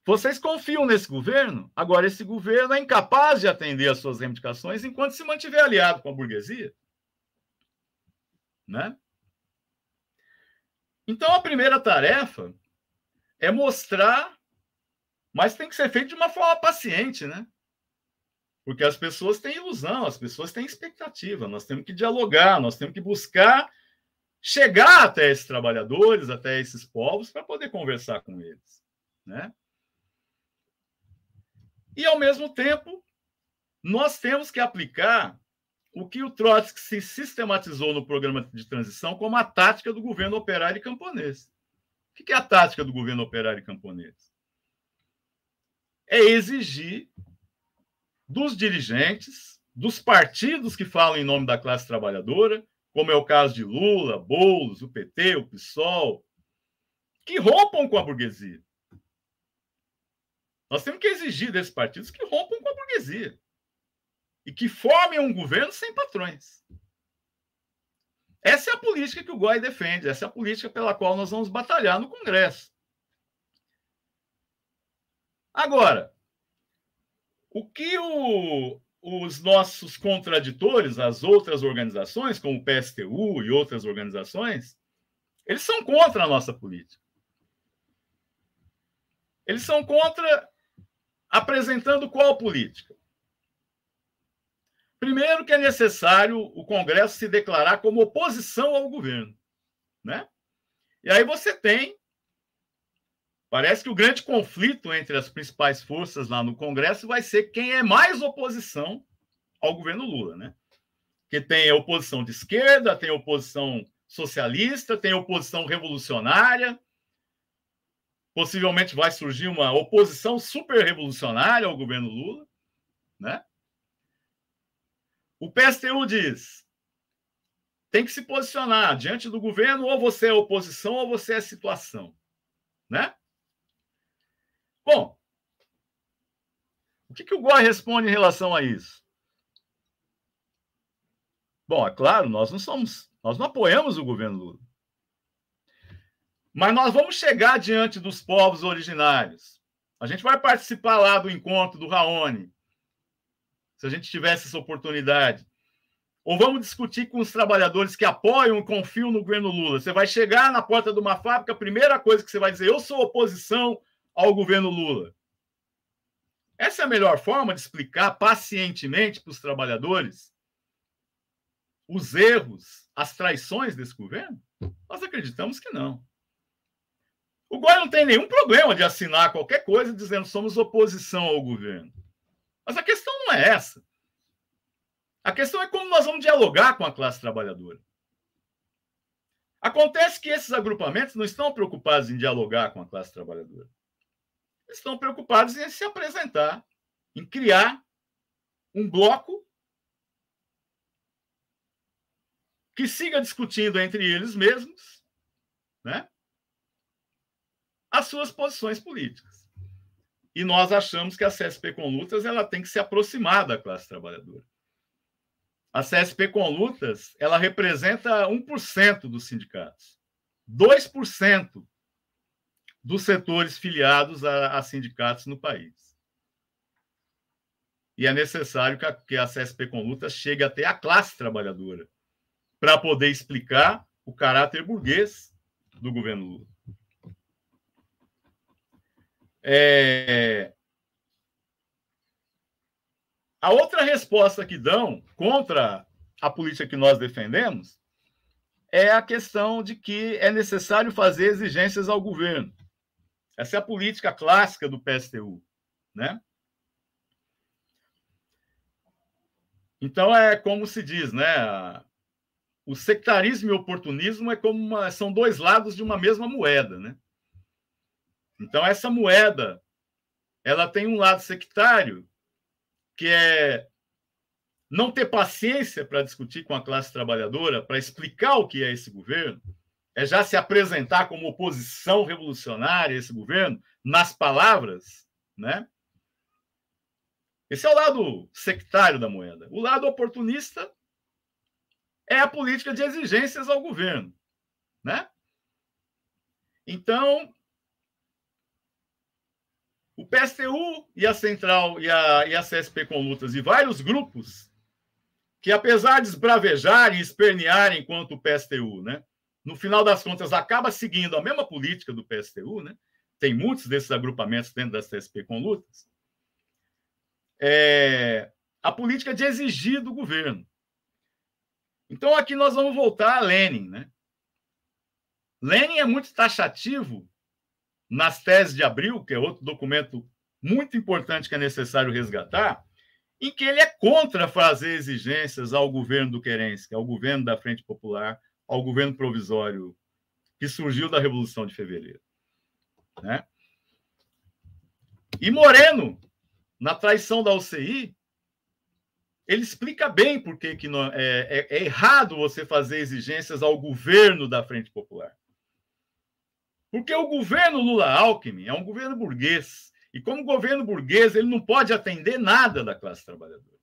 Vocês confiam nesse governo? Agora, esse governo é incapaz de atender às suas reivindicações enquanto se mantiver aliado com a burguesia. Né? Então, a primeira tarefa é mostrar, mas tem que ser feito de uma forma paciente, né? Porque as pessoas têm ilusão, as pessoas têm expectativa. Nós temos que dialogar, nós temos que buscar chegar até esses trabalhadores, até esses povos, para poder conversar com eles, né? E, ao mesmo tempo, nós temos que aplicar o que o Trotsky se sistematizou no programa de transição como a tática do governo operário e camponês. O que é a tática do governo operário e camponês? É exigir dos dirigentes, dos partidos que falam em nome da classe trabalhadora, como é o caso de Lula, Boulos, o PT, o PSOL, que rompam com a burguesia. Nós temos que exigir desses partidos que rompam com a burguesia e que formem um governo sem patrões. Essa é a política que o GOI defende, essa é a política pela qual nós vamos batalhar no Congresso. Agora, o que os nossos contraditores, as outras organizações, como o PSTU e outras organizações, eles são contra a nossa política. Eles são contra apresentando qual política? Primeiro, que é necessário o Congresso se declarar como oposição ao governo, né? E aí você tem, parece que o grande conflito entre as principais forças lá no Congresso vai ser quem é mais oposição ao governo Lula, né? Que tem a oposição de esquerda, tem a oposição socialista, tem a oposição revolucionária, possivelmente vai surgir uma oposição super-revolucionária ao governo Lula, né? O PSTU diz, tem que se posicionar diante do governo, ou você é oposição ou você é situação, né? Bom, o que o GOI responde em relação a isso? Bom, é claro, nós não apoiamos o governo Lula. Mas nós vamos chegar diante dos povos originários. A gente vai participar lá do encontro do Raoni, se a gente tivesse essa oportunidade. Ou vamos discutir com os trabalhadores que apoiam e confiam no governo Lula. Você vai chegar na porta de uma fábrica, a primeira coisa que você vai dizer, eu sou oposição ao governo Lula. Essa é a melhor forma de explicar pacientemente para os trabalhadores os erros, as traições desse governo? Nós acreditamos que não. O GOI não tem nenhum problema de assinar qualquer coisa dizendo somos oposição ao governo. Mas a questão não é essa. A questão é como nós vamos dialogar com a classe trabalhadora. Acontece que esses agrupamentos não estão preocupados em dialogar com a classe trabalhadora. Eles estão preocupados em se apresentar, em criar um bloco que siga discutindo entre eles mesmos, né, as suas posições políticas. E nós achamos que a CSP com Lutas ela tem que se aproximar da classe trabalhadora. A CSP com Lutas ela representa 1% dos sindicatos, 2% dos setores filiados a sindicatos no país. E é necessário que a CSP com Lutas chegue até a classe trabalhadora para poder explicar o caráter burguês do governo Lula. A outra resposta que dão contra a política que nós defendemos é a questão de que é necessário fazer exigências ao governo. Essa é a política clássica do PSTU, né? Então, é como se diz, né? O sectarismo e o oportunismo são dois lados de uma mesma moeda, né? Então, essa moeda, ela tem um lado sectário, que é não ter paciência para discutir com a classe trabalhadora, para explicar o que é esse governo, é já se apresentar como oposição revolucionária a esse governo, nas palavras, né? Esse é o lado sectário da moeda. O lado oportunista é a política de exigências ao governo, né? Então, O PSTU e a Central e a CSP com Lutas e vários grupos que, apesar de esbravejarem e espernearem quanto o PSTU, né, no final das contas acaba seguindo a mesma política do PSTU, né? Tem muitos desses agrupamentos dentro da CSP com Lutas. A política de exigir do governo. Então, aqui nós vamos voltar a Lenin, né? Lenin é muito taxativo nas teses de Abril, que é outro documento muito importante que é necessário resgatar, em que ele é contra fazer exigências ao governo do Kerensky, ao governo da Frente Popular, ao governo provisório que surgiu da Revolução de Fevereiro, né? E Moreno, na traição da UCI, ele explica bem por que é errado você fazer exigências ao governo da Frente Popular. Porque o governo Lula-Alckmin é um governo burguês. E como governo burguês, ele não pode atender nada da classe trabalhadora.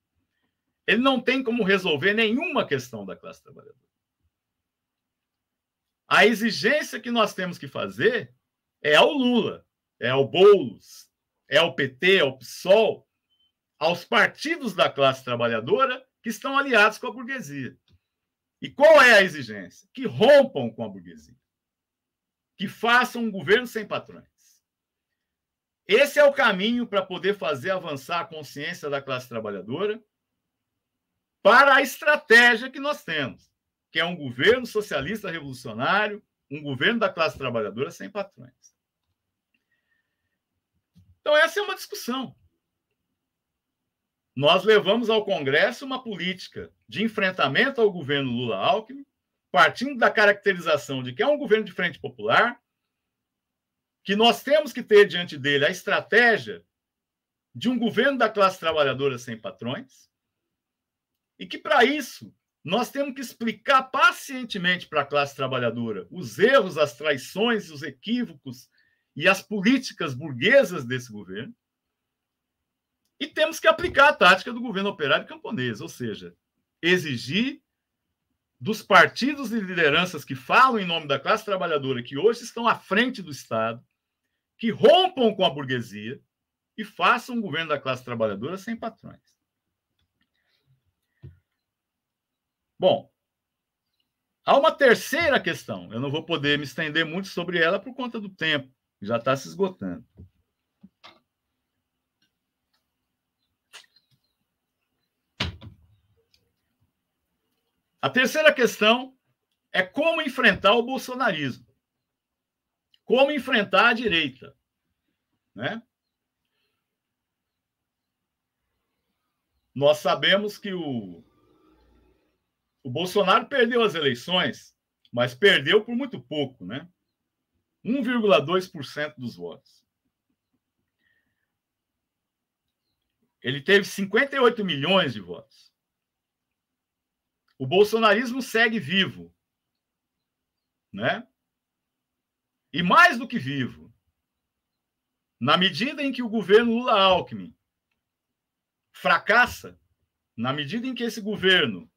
Ele não tem como resolver nenhuma questão da classe trabalhadora. A exigência que nós temos que fazer é ao Lula, é ao Boulos, é ao PT, é ao PSOL, aos partidos da classe trabalhadora que estão aliados com a burguesia. E qual é a exigência? Que rompam com a burguesia. Que façam um governo sem patrões. Esse é o caminho para poder fazer avançar a consciência da classe trabalhadora para a estratégia que nós temos, que é um governo socialista revolucionário, um governo da classe trabalhadora sem patrões. Então, essa é uma discussão. Nós levamos ao Congresso uma política de enfrentamento ao governo Lula-Alckmin, partindo da caracterização de que é um governo de frente popular, que nós temos que ter diante dele a estratégia de um governo da classe trabalhadora sem patrões, e que, para isso, nós temos que explicar pacientemente para a classe trabalhadora os erros, as traições, os equívocos e as políticas burguesas desse governo, e temos que aplicar a tática do governo operário camponês, ou seja, exigir dos partidos e lideranças que falam em nome da classe trabalhadora, que hoje estão à frente do Estado, que rompam com a burguesia e façam um governo da classe trabalhadora sem patrões. Bom, há uma terceira questão. Eu não vou poder me estender muito sobre ela por conta do tempo, que já está se esgotando. A terceira questão é como enfrentar o bolsonarismo. Como enfrentar a direita, né? Nós sabemos que o Bolsonaro perdeu as eleições, mas perdeu por muito pouco, né? 1,2% dos votos. Ele teve 58 milhões de votos. O bolsonarismo segue vivo, né? E mais do que vivo, na medida em que o governo Lula-Alckmin fracassa, na medida em que esse governo,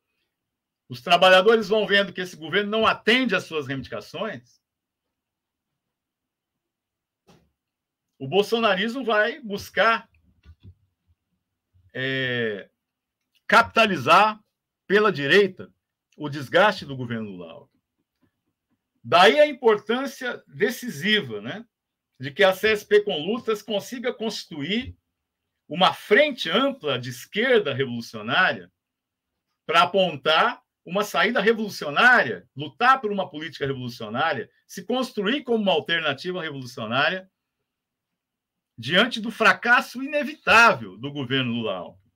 os trabalhadores vão vendo que esse governo não atende às suas reivindicações, o bolsonarismo vai buscar capitalizar pela direita o desgaste do governo Lula-Alckmin. Daí a importância decisiva, né, de que a CSP com Lutas consiga constituir uma frente ampla de esquerda revolucionária para apontar uma saída revolucionária, lutar por uma política revolucionária, se construir como uma alternativa revolucionária diante do fracasso inevitável do governo Lula-Alckmin.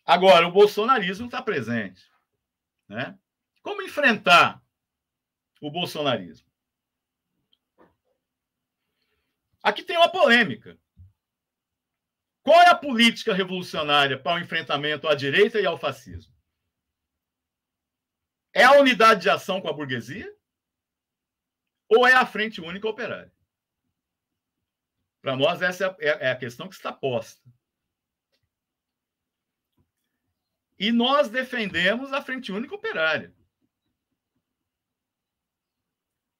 Agora, o bolsonarismo está presente, né? Como enfrentar o bolsonarismo? Aqui tem uma polêmica. Qual é a política revolucionária para o enfrentamento à direita e ao fascismo? É a unidade de ação com a burguesia? Ou é a Frente Única Operária? Para nós, essa é a questão que está posta. E nós defendemos a Frente Única Operária.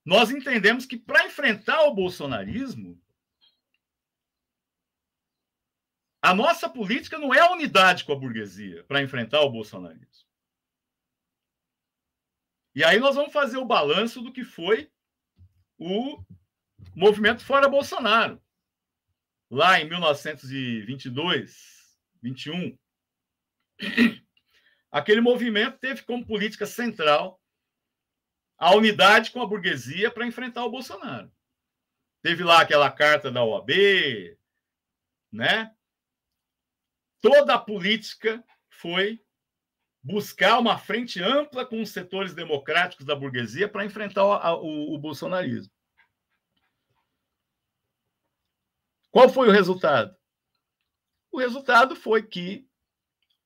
nós entendemos que para enfrentar o bolsonarismo, a nossa política não é a unidade com a burguesia para enfrentar o bolsonarismo. E aí nós vamos fazer o balanço do que foi o movimento Fora Bolsonaro, lá em 1922, 21. Aquele movimento teve como política central a unidade com a burguesia para enfrentar o Bolsonaro. Teve lá aquela carta da OAB, né? Toda a política foi buscar uma frente ampla com os setores democráticos da burguesia para enfrentar o bolsonarismo. Qual foi o resultado? O resultado foi que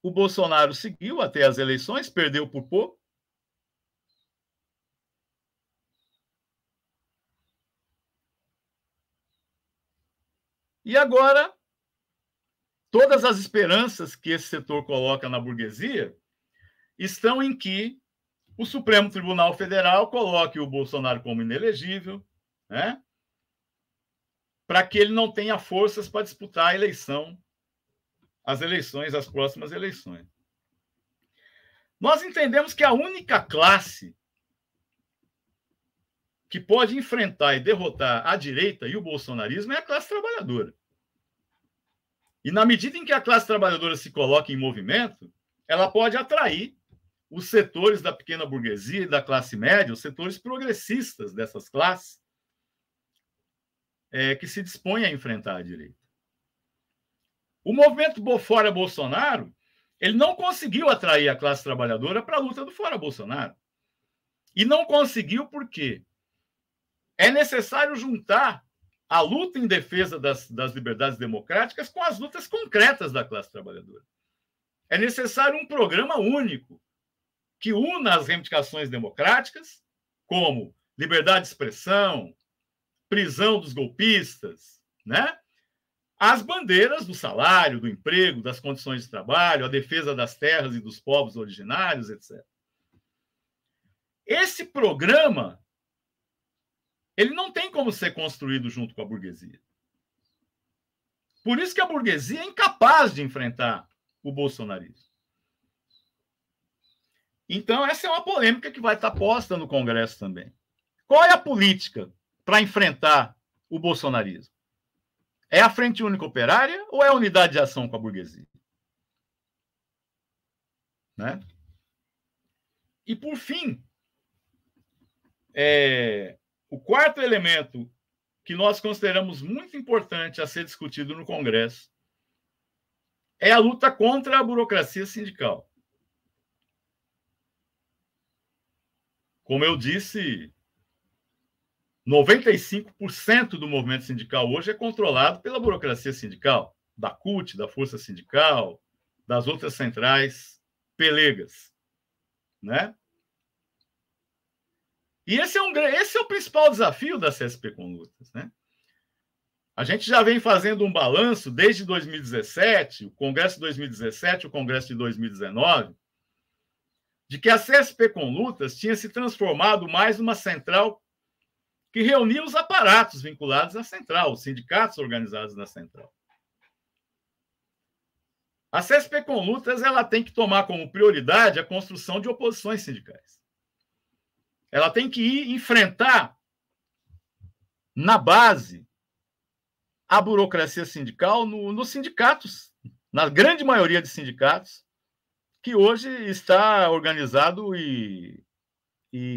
o Bolsonaro seguiu até as eleições, perdeu por pouco. E agora, todas as esperanças que esse setor coloca na burguesia estão em que o Supremo Tribunal Federal coloque o Bolsonaro como inelegível, né? Para que ele não tenha forças para disputar a eleição, as próximas eleições. Nós entendemos que a única classe que pode enfrentar e derrotar a direita e o bolsonarismo é a classe trabalhadora. E na medida em que a classe trabalhadora se coloca em movimento, ela pode atrair os setores da pequena burguesia e da classe média, os setores progressistas dessas classes, que se dispõem a enfrentar a direita. O movimento Fora Bolsonaro, ele não conseguiu atrair a classe trabalhadora para a luta do Fora Bolsonaro. E não conseguiu porque é necessário juntar a luta em defesa das liberdades democráticas com as lutas concretas da classe trabalhadora. É necessário um programa único que una as reivindicações democráticas, como liberdade de expressão, prisão dos golpistas, né? As bandeiras do salário, do emprego, das condições de trabalho, a defesa das terras e dos povos originários, etc. Esse programa, ele não tem como ser construído junto com a burguesia. Por isso que a burguesia é incapaz de enfrentar o bolsonarismo. Então, essa é uma polêmica que vai estar posta no Congresso também. Qual é a política para enfrentar o bolsonarismo? É a Frente Única Operária ou é a unidade de ação com a burguesia? Né? E, por fim, o quarto elemento que nós consideramos muito importante a ser discutido no Congresso é a luta contra a burocracia sindical. Como eu disse, 95% do movimento sindical hoje é controlado pela burocracia sindical, da CUT, da Força Sindical, das outras centrais pelegas, né? E esse é o principal desafio da CSP com Lutas, né? A gente já vem fazendo um balanço desde 2017, o Congresso de 2017, o Congresso de 2019, de que a CSP com Lutas tinha se transformado mais numa central que reunia os aparatos vinculados à central, os sindicatos organizados na central. A CSP com Lutas ela tem que tomar como prioridade a construção de oposições sindicais. Ela tem que ir enfrentar na base a burocracia sindical nos sindicatos, na grande maioria de sindicatos, que hoje está organizado e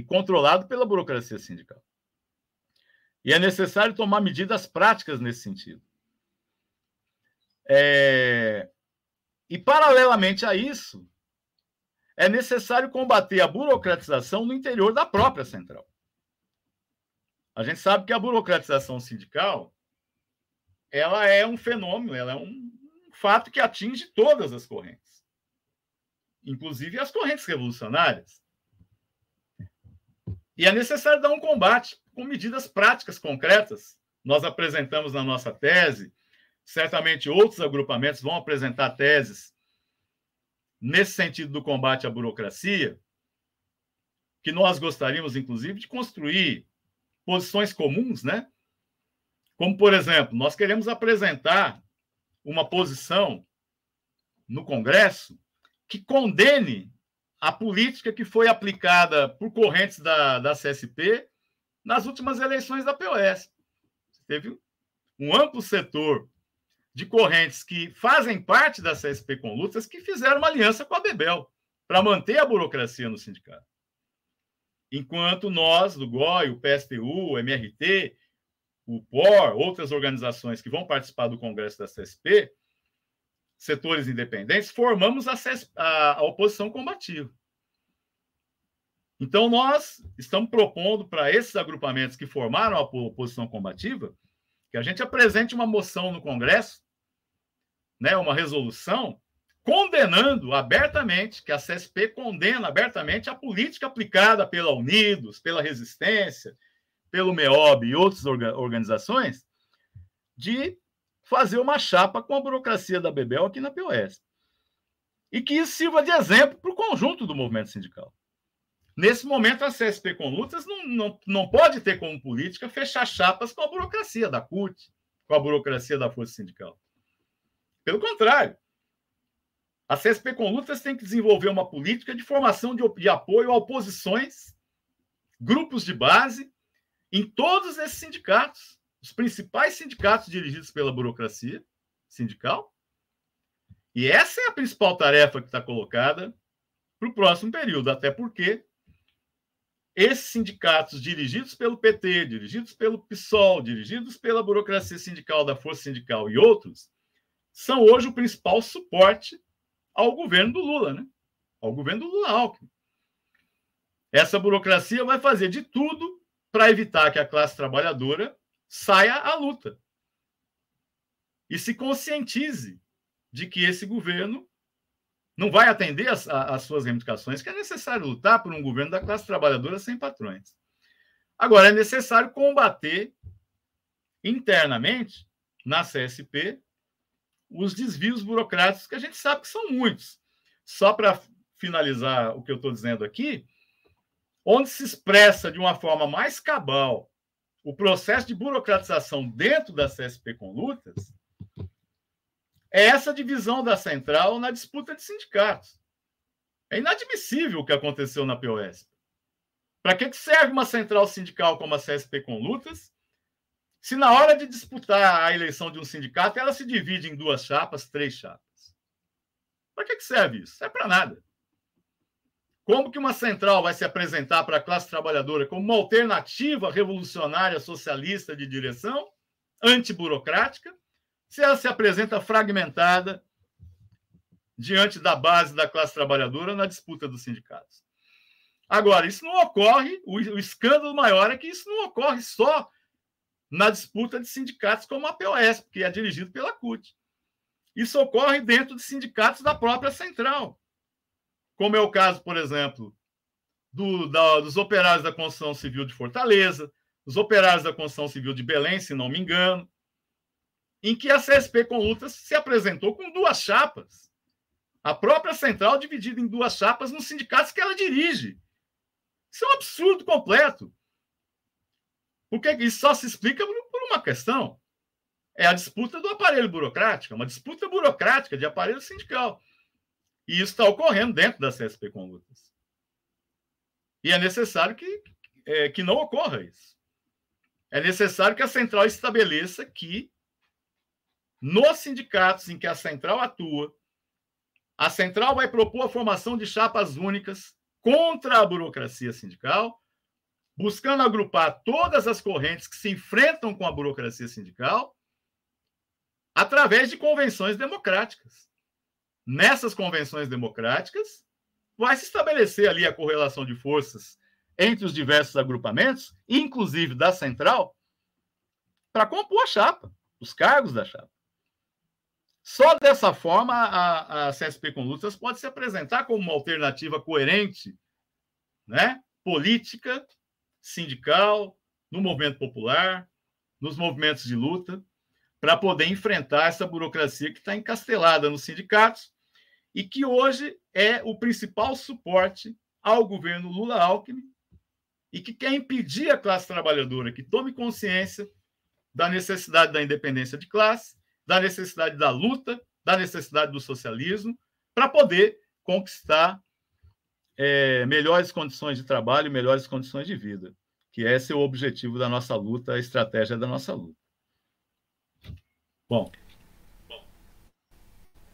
controlado pela burocracia sindical. E é necessário tomar medidas práticas nesse sentido. E, paralelamente a isso, é necessário combater a burocratização no interior da própria central. A gente sabe que a burocratização sindical ela é um fenômeno, ela é um fato que atinge todas as correntes, inclusive as correntes revolucionárias. E é necessário dar um combate com medidas práticas concretas. Nós apresentamos na nossa tese, certamente outros agrupamentos vão apresentar teses nesse sentido do combate à burocracia, que nós gostaríamos, inclusive, de construir posições comuns, né? Como, por exemplo, nós queremos apresentar uma posição no Congresso que condene a política que foi aplicada por correntes da CSP nas últimas eleições da POS. Teve um amplo setor de correntes que fazem parte da CSP com Lutas que fizeram uma aliança com a Bebel para manter a burocracia no sindicato. Enquanto nós, do GOI, o PSTU, o MRT, o POR, outras organizações que vão participar do Congresso da CSP, setores independentes, formamos a oposição combativa. Então, nós estamos propondo para esses agrupamentos que formaram a oposição combativa que a gente apresente uma moção no Congresso, né, uma resolução, condenando abertamente, que a CSP condena abertamente a política aplicada pela Unidos, pela Resistência, pelo MEOB e outras organizações, de fazer uma chapa com a burocracia da Bebel aqui na POS. E que isso sirva de exemplo para o conjunto do movimento sindical. Nesse momento, a CSP com Lutas não pode ter como política fechar chapas com a burocracia da CUT, com a burocracia da Força Sindical. Pelo contrário, a CSP com Lutas tem que desenvolver uma política de formação de apoio a oposições, grupos de base, em todos esses sindicatos, os principais sindicatos dirigidos pela burocracia sindical. E essa é a principal tarefa que está colocada para o próximo período, até porque esses sindicatos dirigidos pelo PT, dirigidos pelo PSOL, dirigidos pela burocracia sindical da Força Sindical e outros, são hoje o principal suporte ao governo do Lula, né? Ao governo do Lula-Alckmin. Essa burocracia vai fazer de tudo para evitar que a classe trabalhadora saia à luta e se conscientize de que esse governo não vai atender às suas reivindicações, que é necessário lutar por um governo da classe trabalhadora sem patrões. Agora, é necessário combater internamente, na CSP, os desvios burocráticos, que a gente sabe que são muitos. Só para finalizar o que eu estou dizendo aqui, onde se expressa de uma forma mais cabal o processo de burocratização dentro da CSP com Lutas, é essa divisão da central na disputa de sindicatos. É inadmissível o que aconteceu na POS. Para que serve uma central sindical como a CSP com Lutas, se na hora de disputar a eleição de um sindicato, ela se divide em 2 chapas, 3 chapas? Para que serve isso? É para nada. Como que uma central vai se apresentar para a classe trabalhadora como uma alternativa revolucionária socialista de direção, antiburocrática, se ela se apresenta fragmentada diante da base da classe trabalhadora na disputa dos sindicatos? Agora, isso não ocorre, o escândalo maior é que isso não ocorre só na disputa de sindicatos como a POS, que é dirigido pela CUT. Isso ocorre dentro de sindicatos da própria central, como é o caso, por exemplo, dos operários da construção civil de Fortaleza, dos operários da construção civil de Belém, se não me engano, em que a CSP com Lutas se apresentou com 2 chapas. A própria central dividida em 2 chapas nos sindicatos que ela dirige. Isso é um absurdo completo. Porque isso só se explica por uma questão. É a disputa do aparelho burocrático, uma disputa burocrática de aparelho sindical. E isso está ocorrendo dentro da CSP com Lutas. E é necessário que não ocorra isso. É necessário que a central estabeleça que, nos sindicatos em que a central atua, a central vai propor a formação de chapas únicas contra a burocracia sindical, buscando agrupar todas as correntes que se enfrentam com a burocracia sindical através de convenções democráticas. Nessas convenções democráticas, vai se estabelecer ali a correlação de forças entre os diversos agrupamentos, inclusive da central, para compor a chapa, os cargos da chapa. Só dessa forma a CSP com Lutas pode se apresentar como uma alternativa coerente, né, política, sindical, no movimento popular, nos movimentos de luta, para poder enfrentar essa burocracia que está encastelada nos sindicatos e que hoje é o principal suporte ao governo Lula-Alckmin e que quer impedir a classe trabalhadora que tome consciência da necessidade da independência de classe, da necessidade da luta, da necessidade do socialismo, para poder conquistar melhores condições de trabalho, melhores condições de vida, que esse é o objetivo da nossa luta, a estratégia da nossa luta. Bom.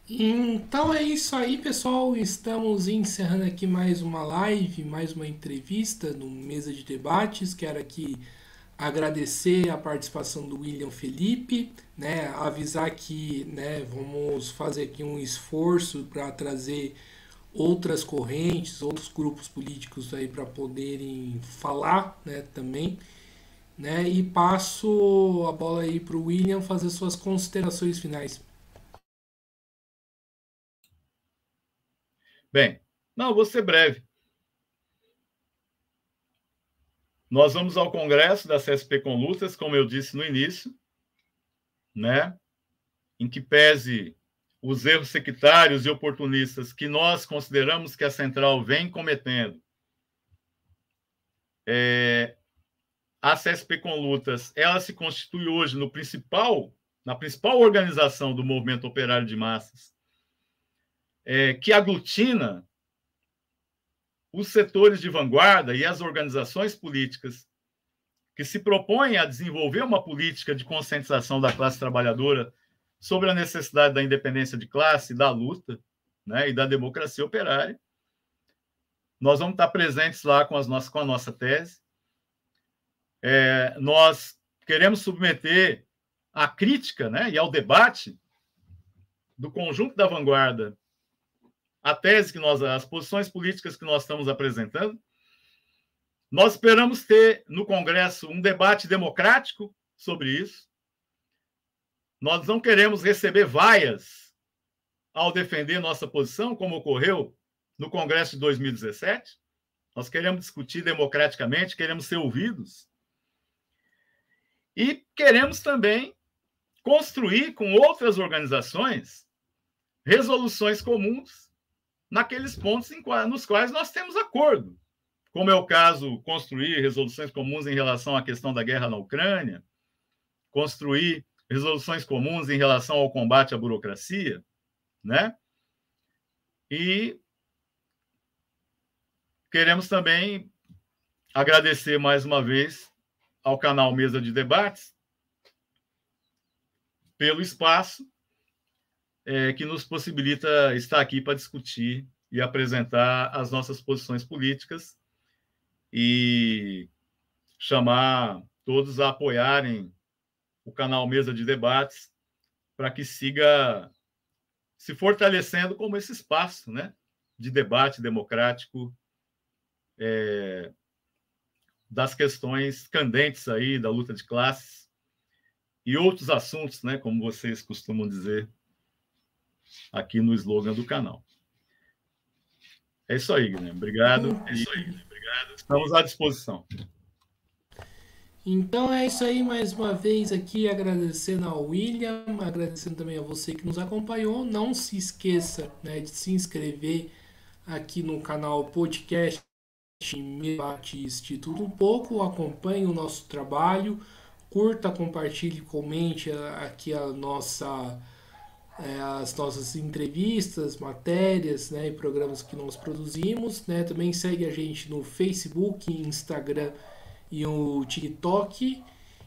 Então é isso aí, pessoal. Estamos encerrando aqui mais uma live, mais uma entrevista no Mesa de Debates. Quero aqui agradecer a participação do William Felipe, né? Avisar que, né, vamos fazer aqui um esforço para trazer outras correntes, outros grupos políticos aí para poderem falar, né, também, né? E passo a bola aí para o William fazer suas considerações finais. Bem, não, vou ser breve. Nós vamos ao Congresso da CSP com Lutas, como eu disse no início, né? Em que pese os erros sectários e oportunistas que nós consideramos que a Central vem cometendo, a CSP com Lutas, ela se constitui hoje na principal organização do movimento operário de massas, que aglutina os setores de vanguarda e as organizações políticas que se propõem a desenvolver uma política de conscientização da classe trabalhadora sobre a necessidade da independência de classe, da luta, né, e da democracia operária. Nós vamos estar presentes lá com a nossa tese. Nós queremos submeter à crítica, né, e ao debate do conjunto da vanguarda as posições políticas que nós estamos apresentando. Nós esperamos ter no Congresso um debate democrático sobre isso. Nós não queremos receber vaias ao defender nossa posição, como ocorreu no Congresso de 2017. Nós queremos discutir democraticamente, queremos ser ouvidos. E queremos também construir com outras organizações resoluções comuns naqueles pontos nos quais nós temos acordo, como é o caso construir resoluções comuns em relação à questão da guerra na Ucrânia, construir resoluções comuns em relação ao combate à burocracia, né? E queremos também agradecer mais uma vez ao canal Mesa de Debates pelo espaço que nos possibilita estar aqui para discutir e apresentar as nossas posições políticas e chamar todos a apoiarem o canal Mesa de Debates para que siga se fortalecendo como esse espaço, né, de debate democrático das questões candentes aí da luta de classes e outros assuntos, né, como vocês costumam dizer aqui no slogan do canal. É isso aí, Guilherme. Obrigado. É isso aí. Obrigado. Estamos à disposição. Então é isso aí, mais uma vez aqui agradecendo ao William, agradecendo também a você que nos acompanhou. Não se esqueça, né, de se inscrever aqui no canal Podcast Debates Tudo Um Pouco, acompanhe o nosso trabalho, curta, compartilhe, comente aqui as nossas entrevistas, matérias, né, e programas que nós produzimos, né? Também segue a gente no Facebook, Instagram e o TikTok.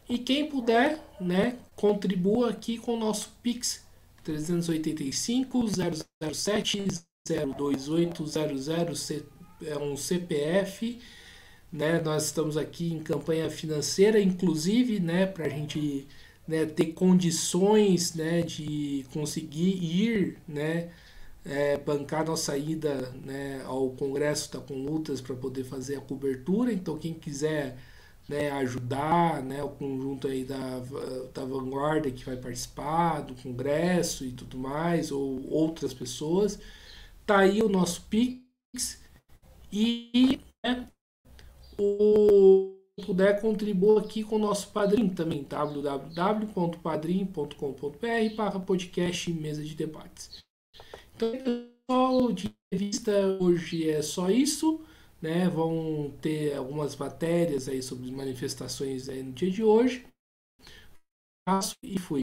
E quem puder, né, contribua aqui com o nosso Pix 385 007 02800, é um CPF, né? Nós estamos aqui em campanha financeira, inclusive, né, para a gente, né, ter condições, né, de conseguir ir, né, bancar nossa ida, né, ao Congresso da Com Lutas para poder fazer a cobertura. Então quem quiser, né, ajudar, né, o conjunto aí da vanguarda que vai participar do Congresso e tudo mais, ou outras pessoas, tá aí o nosso Pix. E, né, puder contribuir aqui com o nosso Padrim também, www.padrim.com.br/podcast Mesa de Debates. Então, pessoal, de entrevista hoje é só isso. né? Vão ter algumas matérias aí sobre manifestações aí no dia de hoje. Passo e fui.